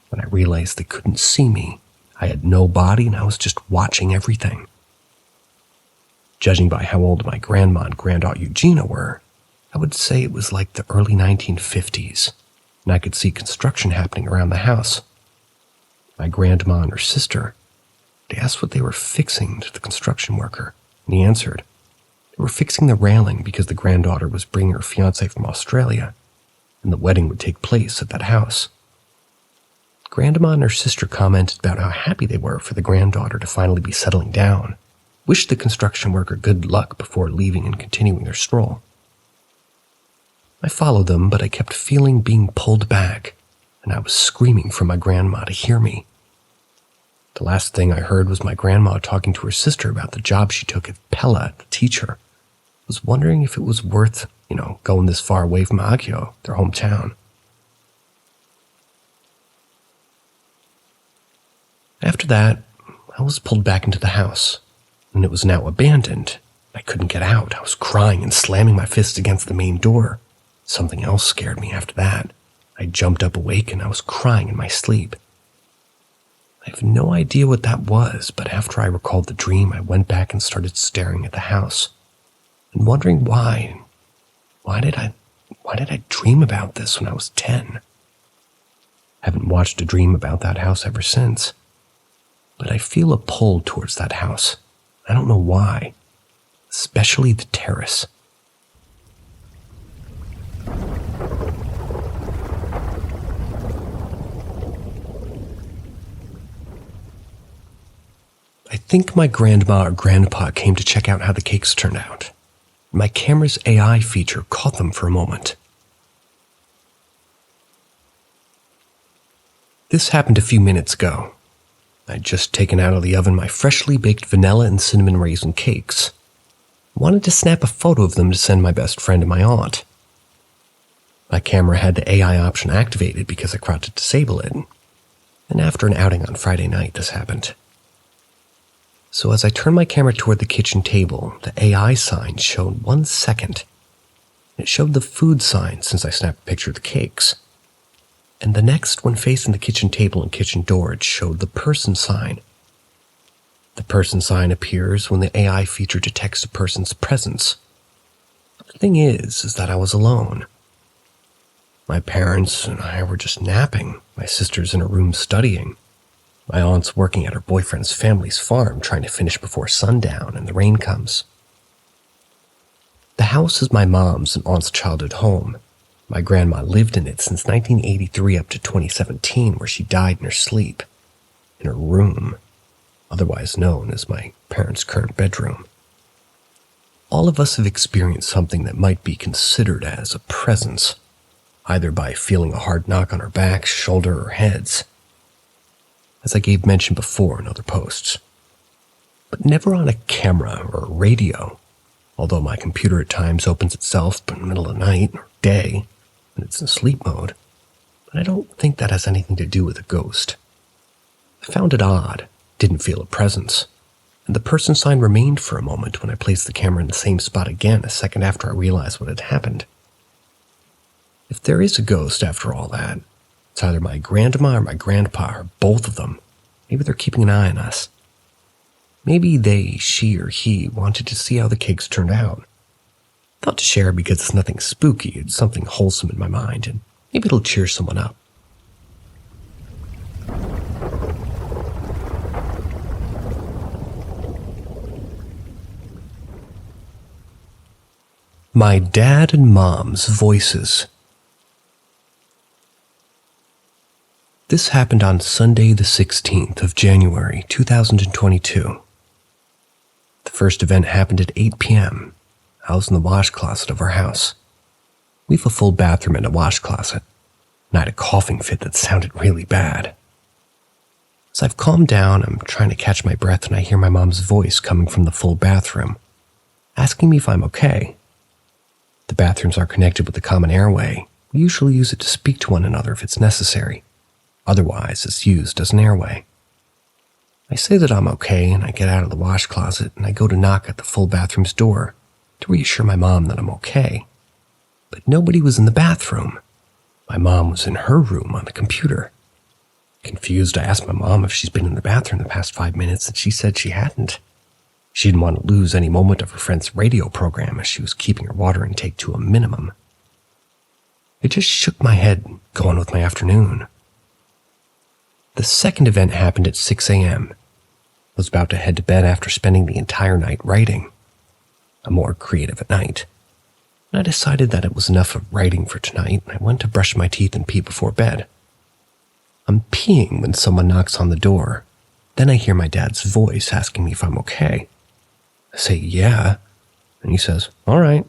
When I realized they couldn't see me, I had no body, and I was just watching everything. Judging by how old my grandma and grand-aunt Eugenia were, I would say it was like the early 1950s, and I could see construction happening around the house. My grandma and her sister, they asked what they were fixing to the construction worker, and he answered. They were fixing the railing because the granddaughter was bringing her fiancé from Australia, and the wedding would take place at that house. Grandma and her sister commented about how happy they were for the granddaughter to finally be settling down, wished the construction worker good luck before leaving and continuing their stroll. I followed them, but I kept feeling being pulled back, and I was screaming for my grandma to hear me. The last thing I heard was my grandma talking to her sister about the job she took at Pella, the teacher. I was wondering if it was worth, going this far away from Agio, their hometown. After that, I was pulled back into the house, and it was now abandoned. I couldn't get out. I was crying and slamming my fists against the main door. Something else scared me after that. I jumped up awake and I was crying in my sleep. I have no idea what that was, but after I recalled the dream, I went back and started staring at the house and wondering why. Why did I dream about this when I was 10? I haven't watched a dream about that house ever since, but I feel a pull towards that house. I don't know why, especially the terrace. I think my grandma or grandpa came to check out how the cakes turned out. My camera's AI feature caught them for a moment. This happened a few minutes ago. I'd just taken out of the oven my freshly baked vanilla and cinnamon raisin cakes. I wanted to snap a photo of them to send my best friend and my aunt. My camera had the AI option activated because I forgot to disable it, and after an outing on Friday night, this happened. So as I turned my camera toward the kitchen table, the AI sign showed 1 second. It showed the food sign since I snapped a picture of the cakes. And the next, when facing the kitchen table and kitchen door, it showed the person sign. The person sign appears when the AI feature detects a person's presence. The thing is that I was alone. My parents and I were just napping. My sister's in her room studying. My aunt's working at her boyfriend's family's farm trying to finish before sundown, and the rain comes. The house is my mom's and aunt's childhood home. My grandma lived in it since 1983 up to 2017, where she died in her sleep, in her room, otherwise known as my parents' current bedroom. All of us have experienced something that might be considered as a presence, either by feeling a hard knock on our backs, shoulder, or heads, as I gave mention before in other posts, but never on a camera or a radio, although my computer at times opens itself in the middle of the night or day when it's in sleep mode, but I don't think that has anything to do with a ghost. I found it odd, didn't feel a presence, and the person sign remained for a moment when I placed the camera in the same spot again a second after I realized what had happened. If there is a ghost after all that, it's either my grandma or my grandpa or both of them. Maybe they're keeping an eye on us. Maybe they, she, or he wanted to see how the cakes turned out. I thought to share because it's nothing spooky, it's something wholesome in my mind, and maybe it'll cheer someone up. My dad and mom's voices. This happened on Sunday the 16th of January 2022. The first event happened at 8 p.m. I was in the wash closet of our house. We have a full bathroom and a wash closet, and I had a coughing fit that sounded really bad. As I've calmed down, I'm trying to catch my breath and I hear my mom's voice coming from the full bathroom, asking me if I'm okay. The bathrooms are connected with the common airway. We usually use it to speak to one another if it's necessary. Otherwise, it's used as an airway. I say that I'm okay and I get out of the wash closet and I go to knock at the full bathroom's door to reassure my mom that I'm okay. But nobody was in the bathroom. My mom was in her room on the computer. Confused, I asked my mom if she's been in the bathroom the past 5 minutes, and she said she hadn't. She didn't want to lose any moment of her friend's radio program as she was keeping her water intake to a minimum. I just shook my head, going with my afternoon. The second event happened at 6 a.m. I was about to head to bed after spending the entire night writing. I'm more creative at night. And I decided that it was enough of writing for tonight, and I went to brush my teeth and pee before bed. I'm peeing when someone knocks on the door. Then I hear my dad's voice asking me if I'm okay. I say, yeah, and he says, all right,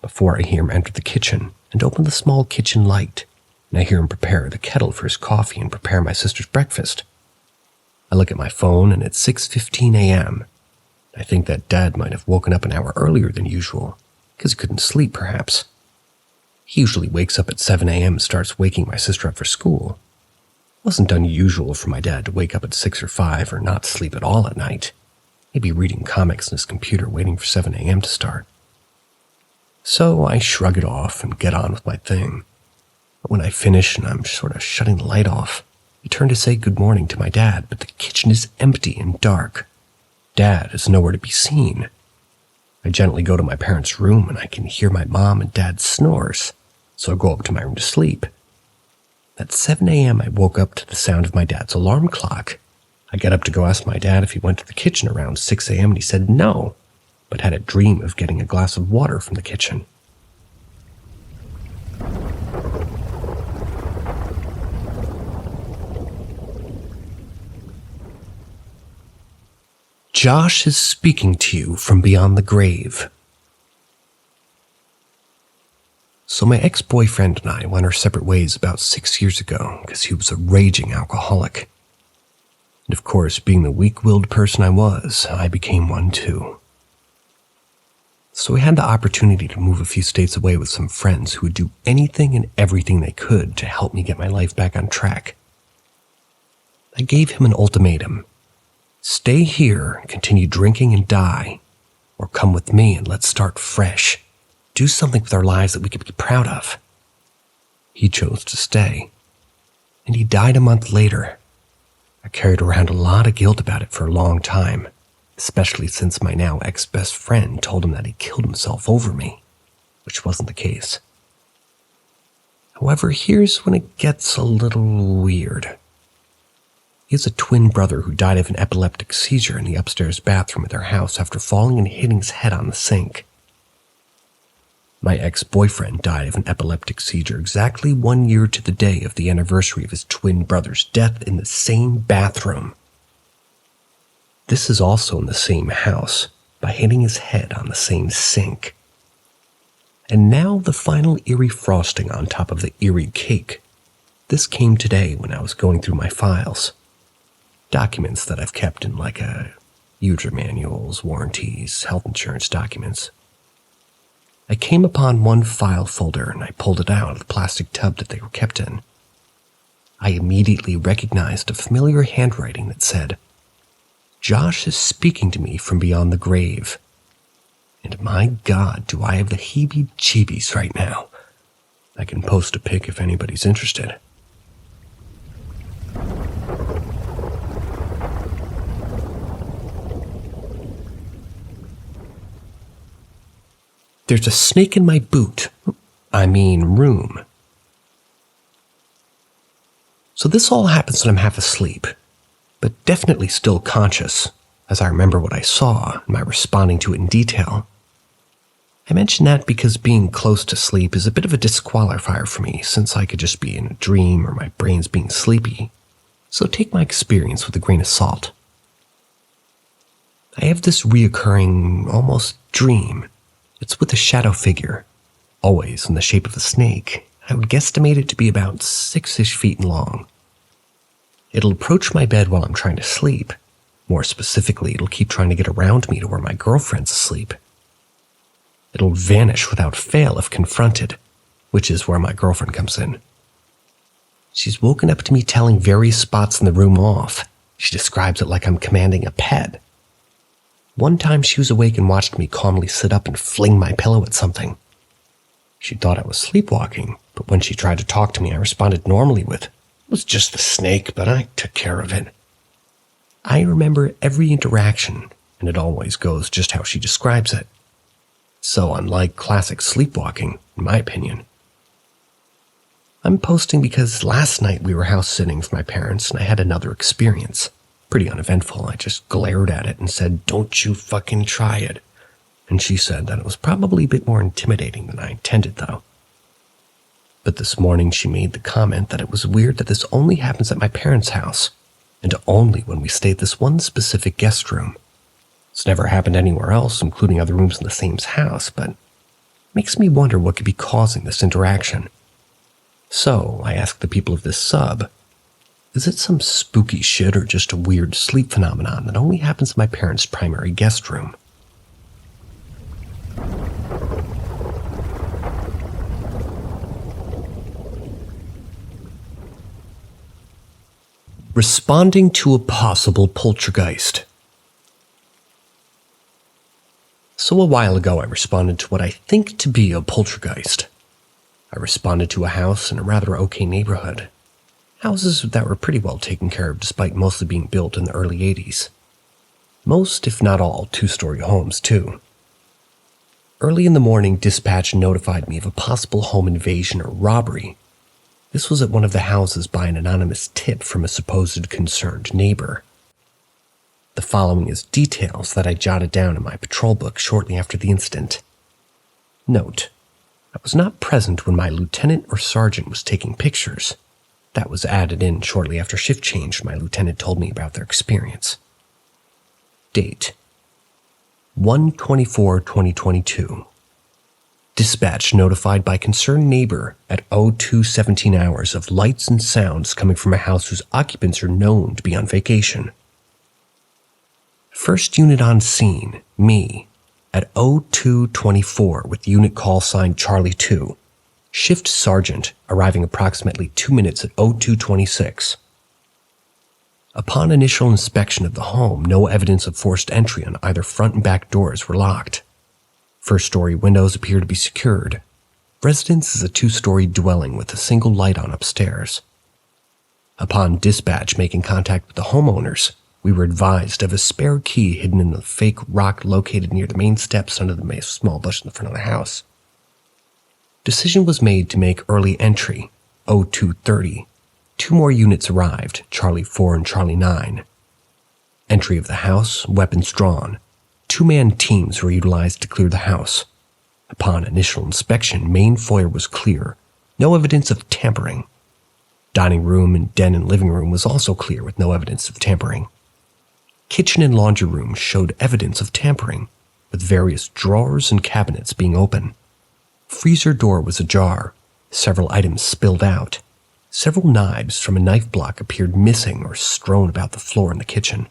before I hear him enter the kitchen and open the small kitchen light, and I hear him prepare the kettle for his coffee and prepare my sister's breakfast. I look at my phone and it's 6:15 a.m. I think that Dad might have woken up an hour earlier than usual, because he couldn't sleep perhaps. He usually wakes up at 7 a.m. and starts waking my sister up for school. It wasn't unusual for my dad to wake up at 6 or 5 or not sleep at all at night. He'd be reading comics on his computer waiting for 7 a.m. to start. So I shrug it off and get on with my thing. But when I finish and I'm sort of shutting the light off, I turn to say good morning to my dad, but the kitchen is empty and dark. Dad is nowhere to be seen. I gently go to my parents' room and I can hear my mom and dad's snores, so I go up to my room to sleep. At 7 a.m., I woke up to the sound of my dad's alarm clock. I get up to go ask my dad if he went to the kitchen around 6 a.m. and he said no, but had a dream of getting a glass of water from the kitchen. Josh is speaking to you from beyond the grave. So my ex-boyfriend and I went our separate ways about 6 years ago because he was a raging alcoholic. And of course, being the weak-willed person I was, I became one too. So we had the opportunity to move a few states away with some friends who would do anything and everything they could to help me get my life back on track. I gave him an ultimatum. Stay here, continue drinking and die, or come with me and let's start fresh. Do something with our lives that we could be proud of. He chose to stay, and he died a month later. I carried around a lot of guilt about it for a long time, especially since my now ex-best friend told him that he killed himself over me, which wasn't the case. However, here's when it gets a little weird. He has a twin brother who died of an epileptic seizure in the upstairs bathroom at their house after falling and hitting his head on the sink. My ex-boyfriend died of an epileptic seizure exactly 1 year to the day of the anniversary of his twin brother's death in the same bathroom. This is also in the same house, by hitting his head on the same sink. And now the final eerie frosting on top of the eerie cake. This came today when I was going through my files. Documents that I've kept in like user manuals, warranties, health insurance documents. I came upon one file folder and I pulled it out of the plastic tub that they were kept in. I immediately recognized a familiar handwriting that said, "Josh is speaking to me from beyond the grave." And my God, do I have the heebie-jeebies right now. I can post a pic if anybody's interested. There's a snake in my boot. Room. So this all happens when I'm half asleep, but definitely still conscious, as I remember what I saw and my responding to it in detail. I mention that because being close to sleep is a bit of a disqualifier for me, since I could just be in a dream or my brain's being sleepy, so take my experience with a grain of salt. I have this reoccurring, almost dream. It's with a shadow figure, always in the shape of a snake. I would guesstimate it to be about 6-ish feet long. It'll approach my bed while I'm trying to sleep. More specifically, it'll keep trying to get around me to where my girlfriend's asleep. It'll vanish without fail if confronted, which is where my girlfriend comes in. She's woken up to me telling various spots in the room off. She describes it like I'm commanding a pet. One time she was awake and watched me calmly sit up and fling my pillow at something. She thought I was sleepwalking, but when she tried to talk to me, I responded normally with, "It was just the snake, but I took care of it." I remember every interaction, and it always goes just how she describes it. So unlike classic sleepwalking, in my opinion. I'm posting because last night we were house sitting for my parents and I had another experience. Pretty uneventful. I just glared at it and said, "Don't you fucking try it." And she said that it was probably a bit more intimidating than I intended, though. But this morning she made the comment that it was weird that this only happens at my parents' house, and only when we stay at this one specific guest room. It's never happened anywhere else, including other rooms in the same house, but makes me wonder what could be causing this interaction. So I asked the people of this sub, is it some spooky shit or just a weird sleep phenomenon that only happens in my parents' primary guest room? Responding to a possible poltergeist. So a while ago I responded to what I think to be a poltergeist. I responded to a house in a rather okay neighborhood. Houses that were pretty well taken care of despite mostly being built in the early 80s. Most, if not all, 2-story homes too. Early in the morning, dispatch notified me of a possible home invasion or robbery. This was at one of the houses by an anonymous tip from a supposed concerned neighbor. The following is details that I jotted down in my patrol book shortly after the incident. Note: I was not present when my lieutenant or sergeant was taking pictures. That was added in shortly after shift change. My lieutenant told me about their experience. Date: 1/24/2022. Dispatch notified by concerned neighbor at 02:17 hours of lights and sounds coming from a house whose occupants are known to be on vacation. First unit on scene, me, at 02:24 with unit call sign Charlie 2. Shift sergeant arriving approximately 2 minutes at 02:26. Upon initial inspection of the home, no evidence of forced entry on either front and back doors were locked. First-story windows appear to be secured. Residence is a 2-story dwelling with a single light on upstairs. Upon dispatch making contact with the homeowners, we were advised of a spare key hidden in the fake rock located near the main steps under the small bush in the front of the house. Decision was made to make early entry, 02:30. 2 more units arrived, Charlie 4 and Charlie 9. Entry of the house, weapons drawn. 2-man teams were utilized to clear the house. Upon initial inspection, main foyer was clear, no evidence of tampering. Dining room and den and living room was also clear with no evidence of tampering. Kitchen and laundry room showed evidence of tampering, with various drawers and cabinets being open. Freezer door was ajar, several items spilled out. Several knives from a knife block appeared missing or strewn about the floor in the kitchen.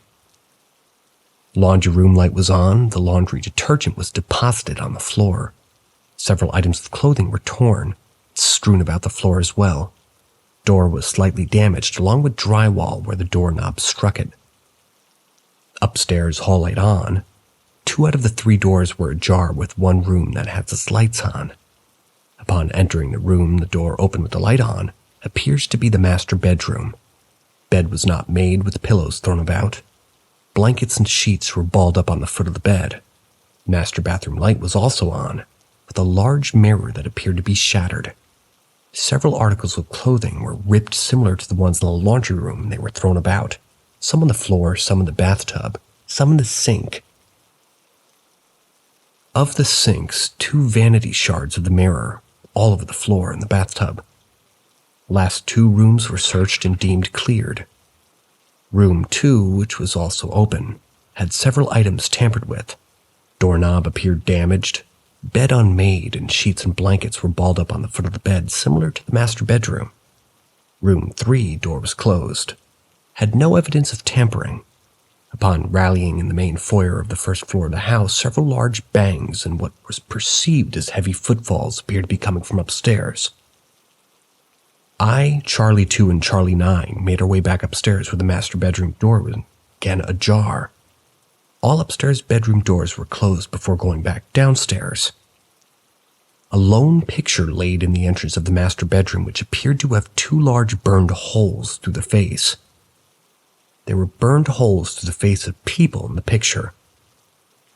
Laundry room light was on, the laundry detergent was deposited on the floor. Several items of clothing were torn, strewn about the floor as well. Door was slightly damaged along with drywall where the doorknob struck it. Upstairs hall light on. 2 out of the 3 doors were ajar with one room that has its lights on. Upon entering the room, the door open with the light on appears to be the master bedroom. Bed was not made with pillows thrown about. Blankets and sheets were balled up on the foot of the bed. Master bathroom light was also on, with a large mirror that appeared to be shattered. Several articles of clothing were ripped similar to the ones in the laundry room, and they were thrown about. Some on the floor, some in the bathtub, some in the sink. Of the sinks, 2 vanity shards of the mirror, all over the floor in the bathtub. Last 2 rooms were searched and deemed cleared. Room 2, which was also open, had several items tampered with. Doorknob appeared damaged, bed unmade, and sheets and blankets were balled up on the foot of the bed, similar to the master bedroom. Room 3 door was closed, had no evidence of tampering. Upon rallying in the main foyer of the first floor of the house, several large bangs and what was perceived as heavy footfalls appeared to be coming from upstairs. I, Charlie 2, and Charlie 9 made our way back upstairs where the master bedroom door was again ajar. All upstairs bedroom doors were closed before going back downstairs. A lone picture laid in the entrance of the master bedroom which appeared to have 2 large burned holes through the face. There were burned holes through the face of people in the picture.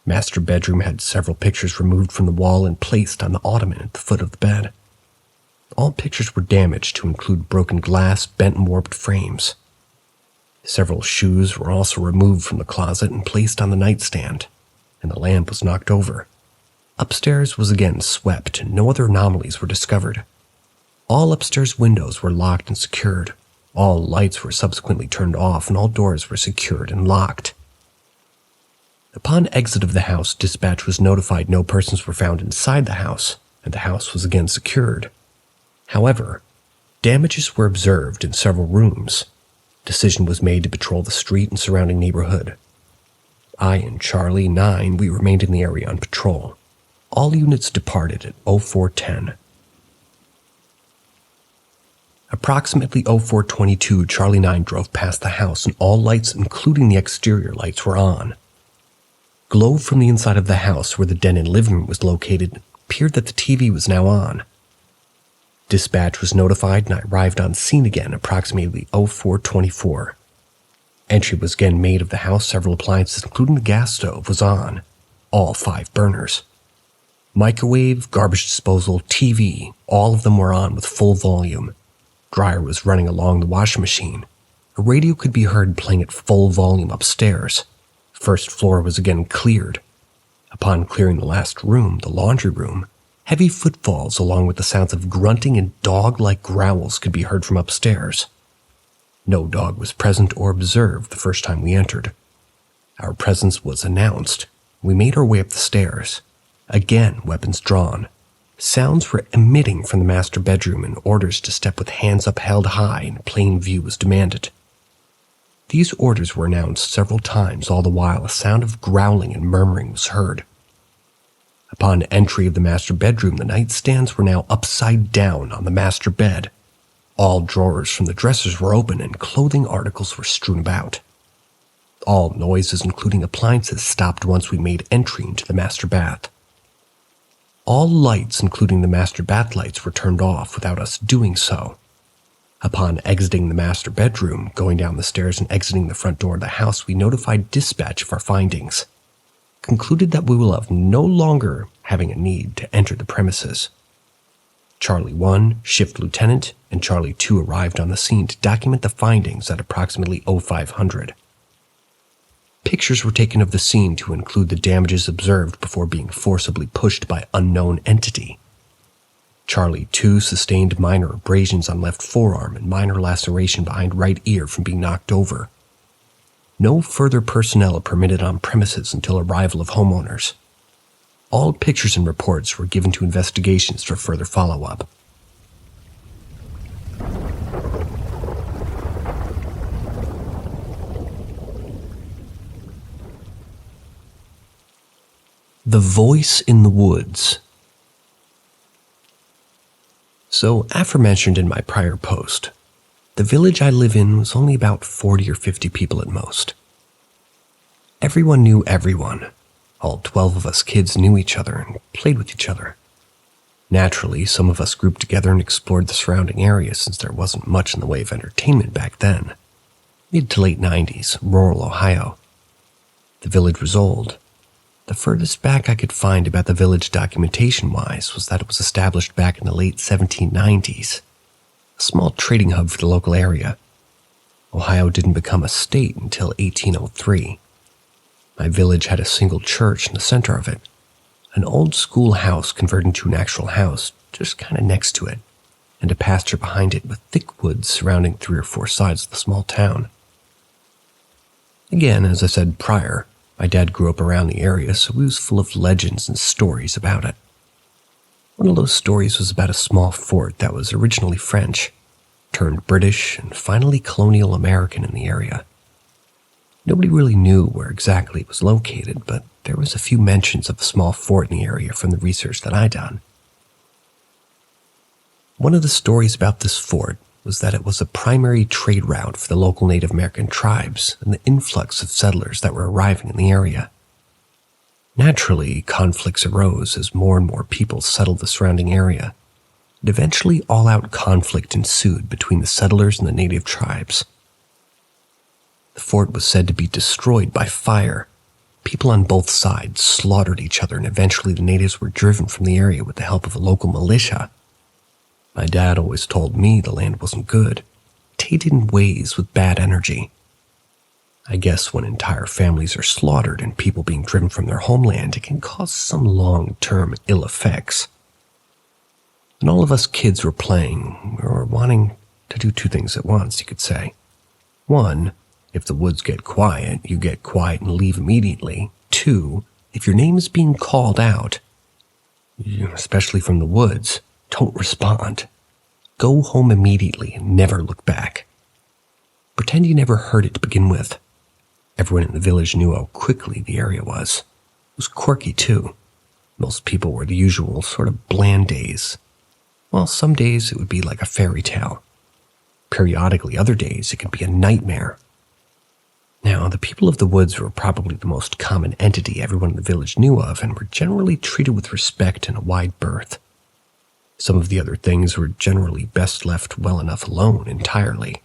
Master bedroom had several pictures removed from the wall and placed on the ottoman at the foot of the bed. All pictures were damaged to include broken glass, bent and warped frames. Several shoes were also removed from the closet and placed on the nightstand, and the lamp was knocked over. Upstairs was again swept and no other anomalies were discovered. All upstairs windows were locked and secured. All lights were subsequently turned off and all doors were secured and locked. Upon exit of the house, dispatch was notified no persons were found inside the house, and the house was again secured. However, damages were observed in several rooms. Decision was made to patrol the street and surrounding neighborhood. I and Charlie 9, we remained in the area on patrol. All units departed at 04:10. Approximately 04:22, Charlie 9 drove past the house and all lights, including the exterior lights, were on. Glow from the inside of the house where the den and living room was located appeared that the TV was now on. Dispatch was notified and I arrived on scene again approximately 04:24. Entry was again made of the house. Several appliances, including the gas stove, was on. All 5 burners. Microwave, garbage disposal, TV, all of them were on with full volume. Dryer was running along the washing machine. A radio could be heard playing at full volume upstairs. First floor was again cleared. Upon clearing the last room, the laundry room, heavy footfalls along with the sounds of grunting and dog-like growls could be heard from upstairs. No dog was present or observed the first time we entered. Our presence was announced. We made our way up the stairs. Again, weapons drawn. Sounds were emitting from the master bedroom and orders to step with hands up held high and plain view was demanded. These orders were announced several times, all the while a sound of growling and murmuring was heard. Upon entry of the master bedroom, the nightstands were now upside down on the master bed. All drawers from the dressers were open and clothing articles were strewn about. All noises, including appliances, stopped once we made entry into the master bath. All lights, including the master bath lights, were turned off without us doing so. Upon exiting the master bedroom, going down the stairs and exiting the front door of the house, we notified dispatch of our findings. Concluded that we will have no longer having a need to enter the premises. Charlie 1, Shift Lieutenant, and Charlie 2 arrived on the scene to document the findings at approximately 0500. Pictures were taken of the scene to include the damages observed before being forcibly pushed by unknown entity. Charlie 2 sustained minor abrasions on left forearm and minor laceration behind right ear from being knocked over. No further personnel are permitted on premises until arrival of homeowners. All pictures and reports were given to investigations for further follow-up. The Voice in the Woods. So, aforementioned in my prior post, the village I live in was only about 40 or 50 people at most. Everyone knew everyone. All 12 of us kids knew each other and played with each other. Naturally, some of us grouped together and explored the surrounding area since there wasn't much in the way of entertainment back then. Mid to late 90s, rural Ohio. The village was old. The furthest back I could find about the village documentation-wise was that it was established back in the late 1790s. A small trading hub for the local area. Ohio didn't become a state until 1803. My village had a single church in the center of it. An old school house converted into an actual house just kind of next to it, and a pasture behind it with thick woods surrounding 3 or 4 sides of the small town. Again, as I said prior, my dad grew up around the area, so he was full of legends and stories about it. One of those stories was about a small fort that was originally French, turned British, and finally colonial American in the area. Nobody really knew where exactly it was located, but there was a few mentions of a small fort in the area from the research that I'd done. One of the stories about this fort was that it was a primary trade route for the local Native American tribes and the influx of settlers that were arriving in the area. Naturally, conflicts arose as more and more people settled the surrounding area, and eventually all-out conflict ensued between the settlers and the native tribes. The fort was said to be destroyed by fire. People on both sides slaughtered each other, and eventually the natives were driven from the area with the help of a local militia. My dad always told me the land wasn't good, tainted in ways with bad energy. I guess when entire families are slaughtered and people being driven from their homeland, it can cause some long-term ill effects. And all of us kids were playing, or wanting to do two things at once, you could say. One, if the woods get quiet, you get quiet and leave immediately. Two, if your name is being called out, especially from the woods, don't respond. Go home immediately and never look back. Pretend you never heard it to begin with. Everyone in the village knew how quickly the area was. It was quirky, too. Most people were the usual sort of bland days. Well, some days it would be like a fairy tale. Periodically, other days it could be a nightmare. Now, the people of the woods were probably the most common entity everyone in the village knew of and were generally treated with respect and a wide berth. Some of the other things were generally best left well enough alone entirely.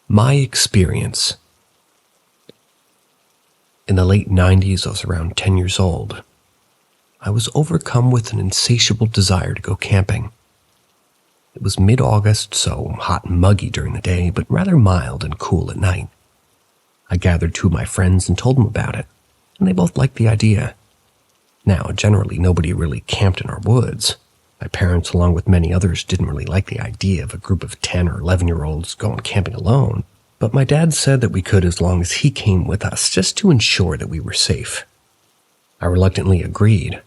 My experience. In the late 90s, I was around 10 years old. I was overcome with an insatiable desire to go camping. It was mid-August, so hot and muggy during the day, but rather mild and cool at night. I gathered two of my friends and told them about it, and they both liked the idea. Now, generally, nobody really camped in our woods. My parents, along with many others, didn't really like the idea of a group of 10 or 11-year-olds going camping alone, but my dad said that we could as long as he came with us, just to ensure that we were safe. I reluctantly agreed.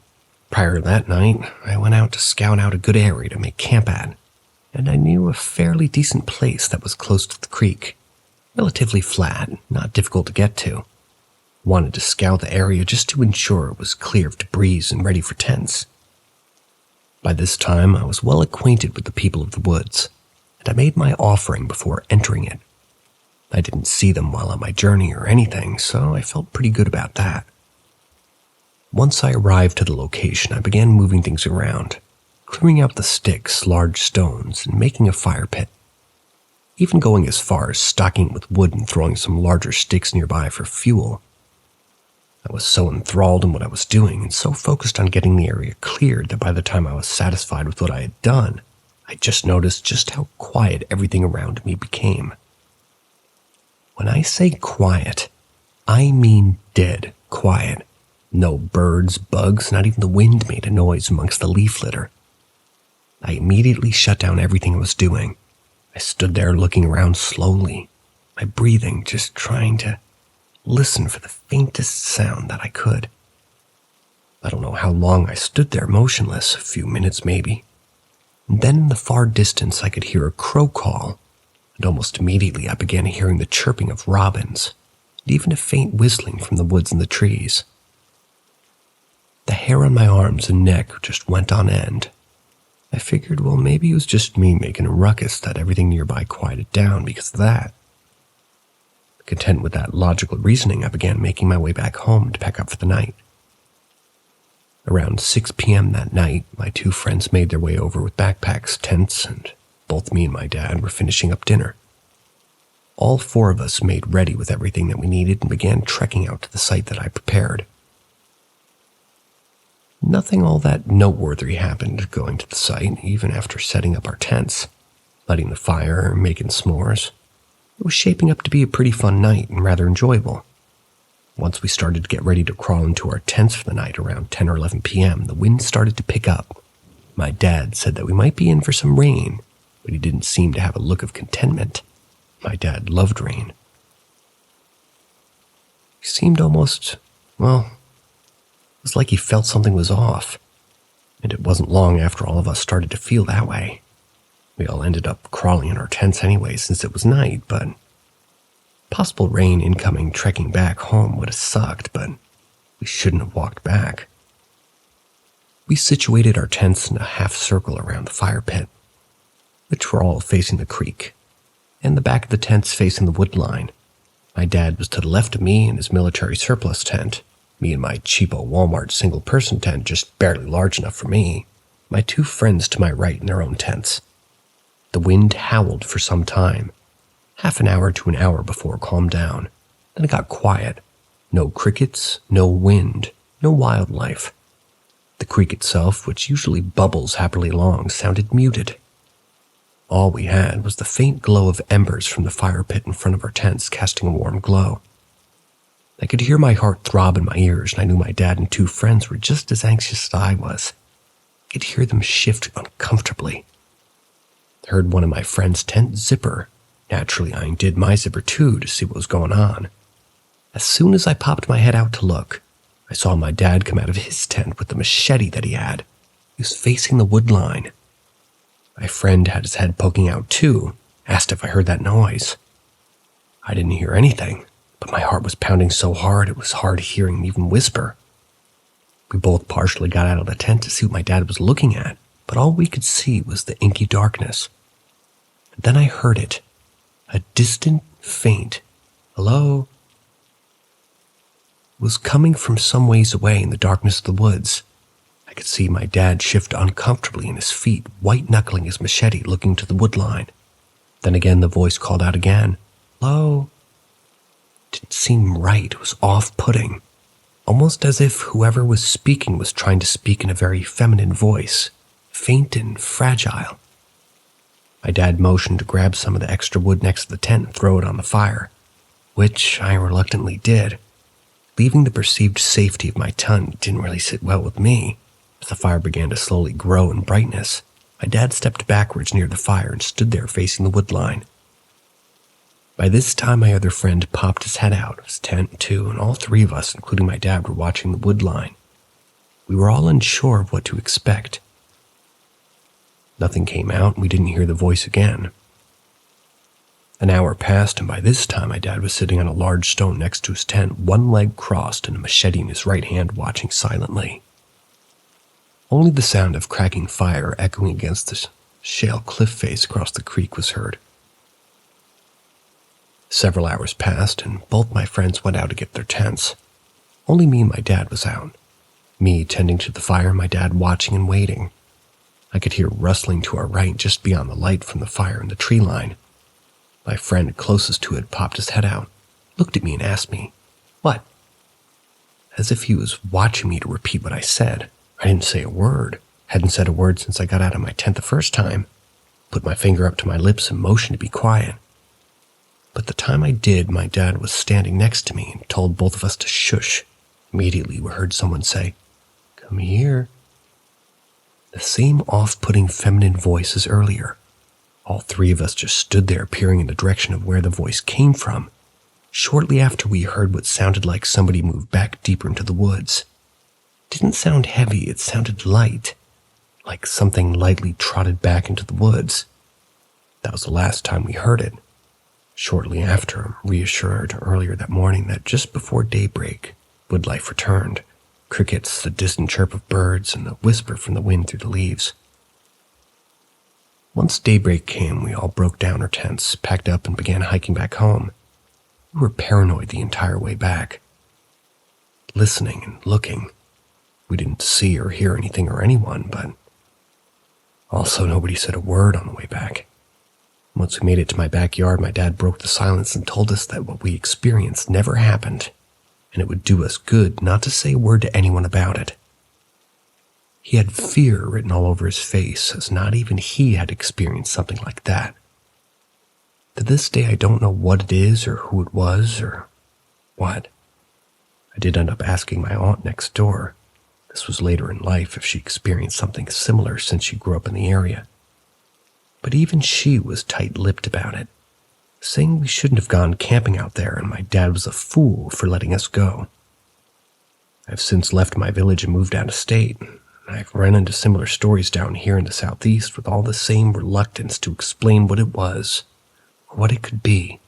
Prior to that night, I went out to scout out a good area to make camp at, and I knew a fairly decent place that was close to the creek, relatively flat, not difficult to get to. Wanted to scout the area just to ensure it was clear of debris and ready for tents. By this time, I was well acquainted with the people of the woods, and I made my offering before entering it. I didn't see them while on my journey or anything, so I felt pretty good about that. Once I arrived to the location, I began moving things around, clearing out the sticks, large stones, and making a fire pit. Even going as far as stocking it with wood and throwing some larger sticks nearby for fuel. I was so enthralled in what I was doing and so focused on getting the area cleared that by the time I was satisfied with what I had done, I just noticed just how quiet everything around me became. When I say quiet, I mean dead quiet. No birds, bugs, not even the wind made a noise amongst the leaf litter. I immediately shut down everything I was doing. I stood there looking around slowly, my breathing just trying to listen for the faintest sound that I could. I don't know how long I stood there motionless, a few minutes maybe. And then in the far distance I could hear a crow call, and almost immediately I began hearing the chirping of robins, and even a faint whistling from the woods and the trees. The hair on my arms and neck just went on end. I figured, well, maybe it was just me making a ruckus that everything nearby quieted down because of that. Content with that logical reasoning, I began making my way back home to pack up for the night. Around 6 p.m. that night, my two friends made their way over with backpacks, tents, and both me and my dad were finishing up dinner. All four of us made ready with everything that we needed and began trekking out to the site that I prepared. Nothing all that noteworthy happened going to the site, even after setting up our tents, lighting the fire, making s'mores. It was shaping up to be a pretty fun night and rather enjoyable. Once we started to get ready to crawl into our tents for the night around 10 or 11 p.m., the wind started to pick up. My dad said that we might be in for some rain, but he didn't seem to have a look of contentment. My dad loved rain. He seemed almost, well, it was like he felt something was off. And it wasn't long after all of us started to feel that way. We all ended up crawling in our tents anyway since it was night, but possible rain incoming trekking back home would have sucked, but we shouldn't have walked back. We situated our tents in a half circle around the fire pit, which were all facing the creek, and the back of the tents facing the wood line. My dad was to the left of me in his military surplus tent, me in my cheapo Walmart single-person tent just barely large enough for me, my two friends to my right in their own tents. The wind howled for some time, half an hour to an hour before it calmed down. Then it got quiet. No crickets, no wind, no wildlife. The creek itself, which usually bubbles happily along, sounded muted. All we had was the faint glow of embers from the fire pit in front of our tents casting a warm glow. I could hear my heart throb in my ears, and I knew my dad and two friends were just as anxious as I was. I could hear them shift uncomfortably. I heard one of my friend's tent zipper. Naturally, I undid my zipper too to see what was going on. As soon as I popped my head out to look, I saw my dad come out of his tent with the machete that he had. He was facing the wood line. My friend had his head poking out too, asked if I heard that noise. I didn't hear anything, but my heart was pounding so hard it was hard hearing him even whisper. We both partially got out of the tent to see what my dad was looking at, but all we could see was the inky darkness. And then I heard it, a distant, faint, hello. It was coming from some ways away in the darkness of the woods. I could see my dad shift uncomfortably in his feet, white-knuckling his machete, looking to the wood line. Then again the voice called out again, hello. It didn't seem right, it was off-putting, almost as if whoever was speaking was trying to speak in a very feminine voice, faint and fragile. My dad motioned to grab some of the extra wood next to the tent and throw it on the fire, which I reluctantly did. Leaving the perceived safety of my tent didn't really sit well with me. As the fire began to slowly grow in brightness, my dad stepped backwards near the fire and stood there facing the wood line. By this time, my other friend popped his head out of his tent too, and all three of us, including my dad, were watching the wood line. We were all unsure of what to expect. Nothing came out, and we didn't hear the voice again. An hour passed, and by this time my dad was sitting on a large stone next to his tent, one leg crossed and a machete in his right hand, watching silently. Only the sound of cracking fire echoing against the shale cliff face across the creek was heard. Several hours passed, and both my friends went out to get their tents. Only me and my dad was out. Me tending to the fire, my dad watching and waiting. I could hear rustling to our right just beyond the light from the fire in the tree line. My friend closest to it popped his head out, looked at me and asked me, "What?" As if he was watching me to repeat what I said. I didn't say a word. Hadn't said a word since I got out of my tent the first time. Put my finger up to my lips and motioned to be quiet. But the time I did, my dad was standing next to me and told both of us to shush. Immediately we heard someone say, "Come here." The same off-putting feminine voice as earlier. All three of us just stood there peering in the direction of where the voice came from. Shortly after, we heard what sounded like somebody move back deeper into the woods. It didn't sound heavy, it sounded light, like something lightly trotted back into the woods. That was the last time we heard it. Shortly after, I'm reassured earlier that morning that just before daybreak, wood life returned. Crickets, the distant chirp of birds, and the whisper from the wind through the leaves. Once daybreak came, we all broke down our tents, packed up, and began hiking back home. We were paranoid the entire way back. Listening and looking. We didn't see or hear anything or anyone, but also nobody said a word on the way back. Once we made it to my backyard, my dad broke the silence and told us that what we experienced never happened, and it would do us good not to say a word to anyone about it. He had fear written all over his face, as not even he had experienced something like that. To this day, I don't know what it is or who it was or what. I did end up asking my aunt next door. This was later in life, if she experienced something similar since she grew up in the area. But even she was tight-lipped about it. saying we shouldn't have gone camping out there and my dad was a fool for letting us go. I've since left my village and moved out of state. I've run into similar stories down here in the southeast with all the same reluctance to explain what it was or what it could be.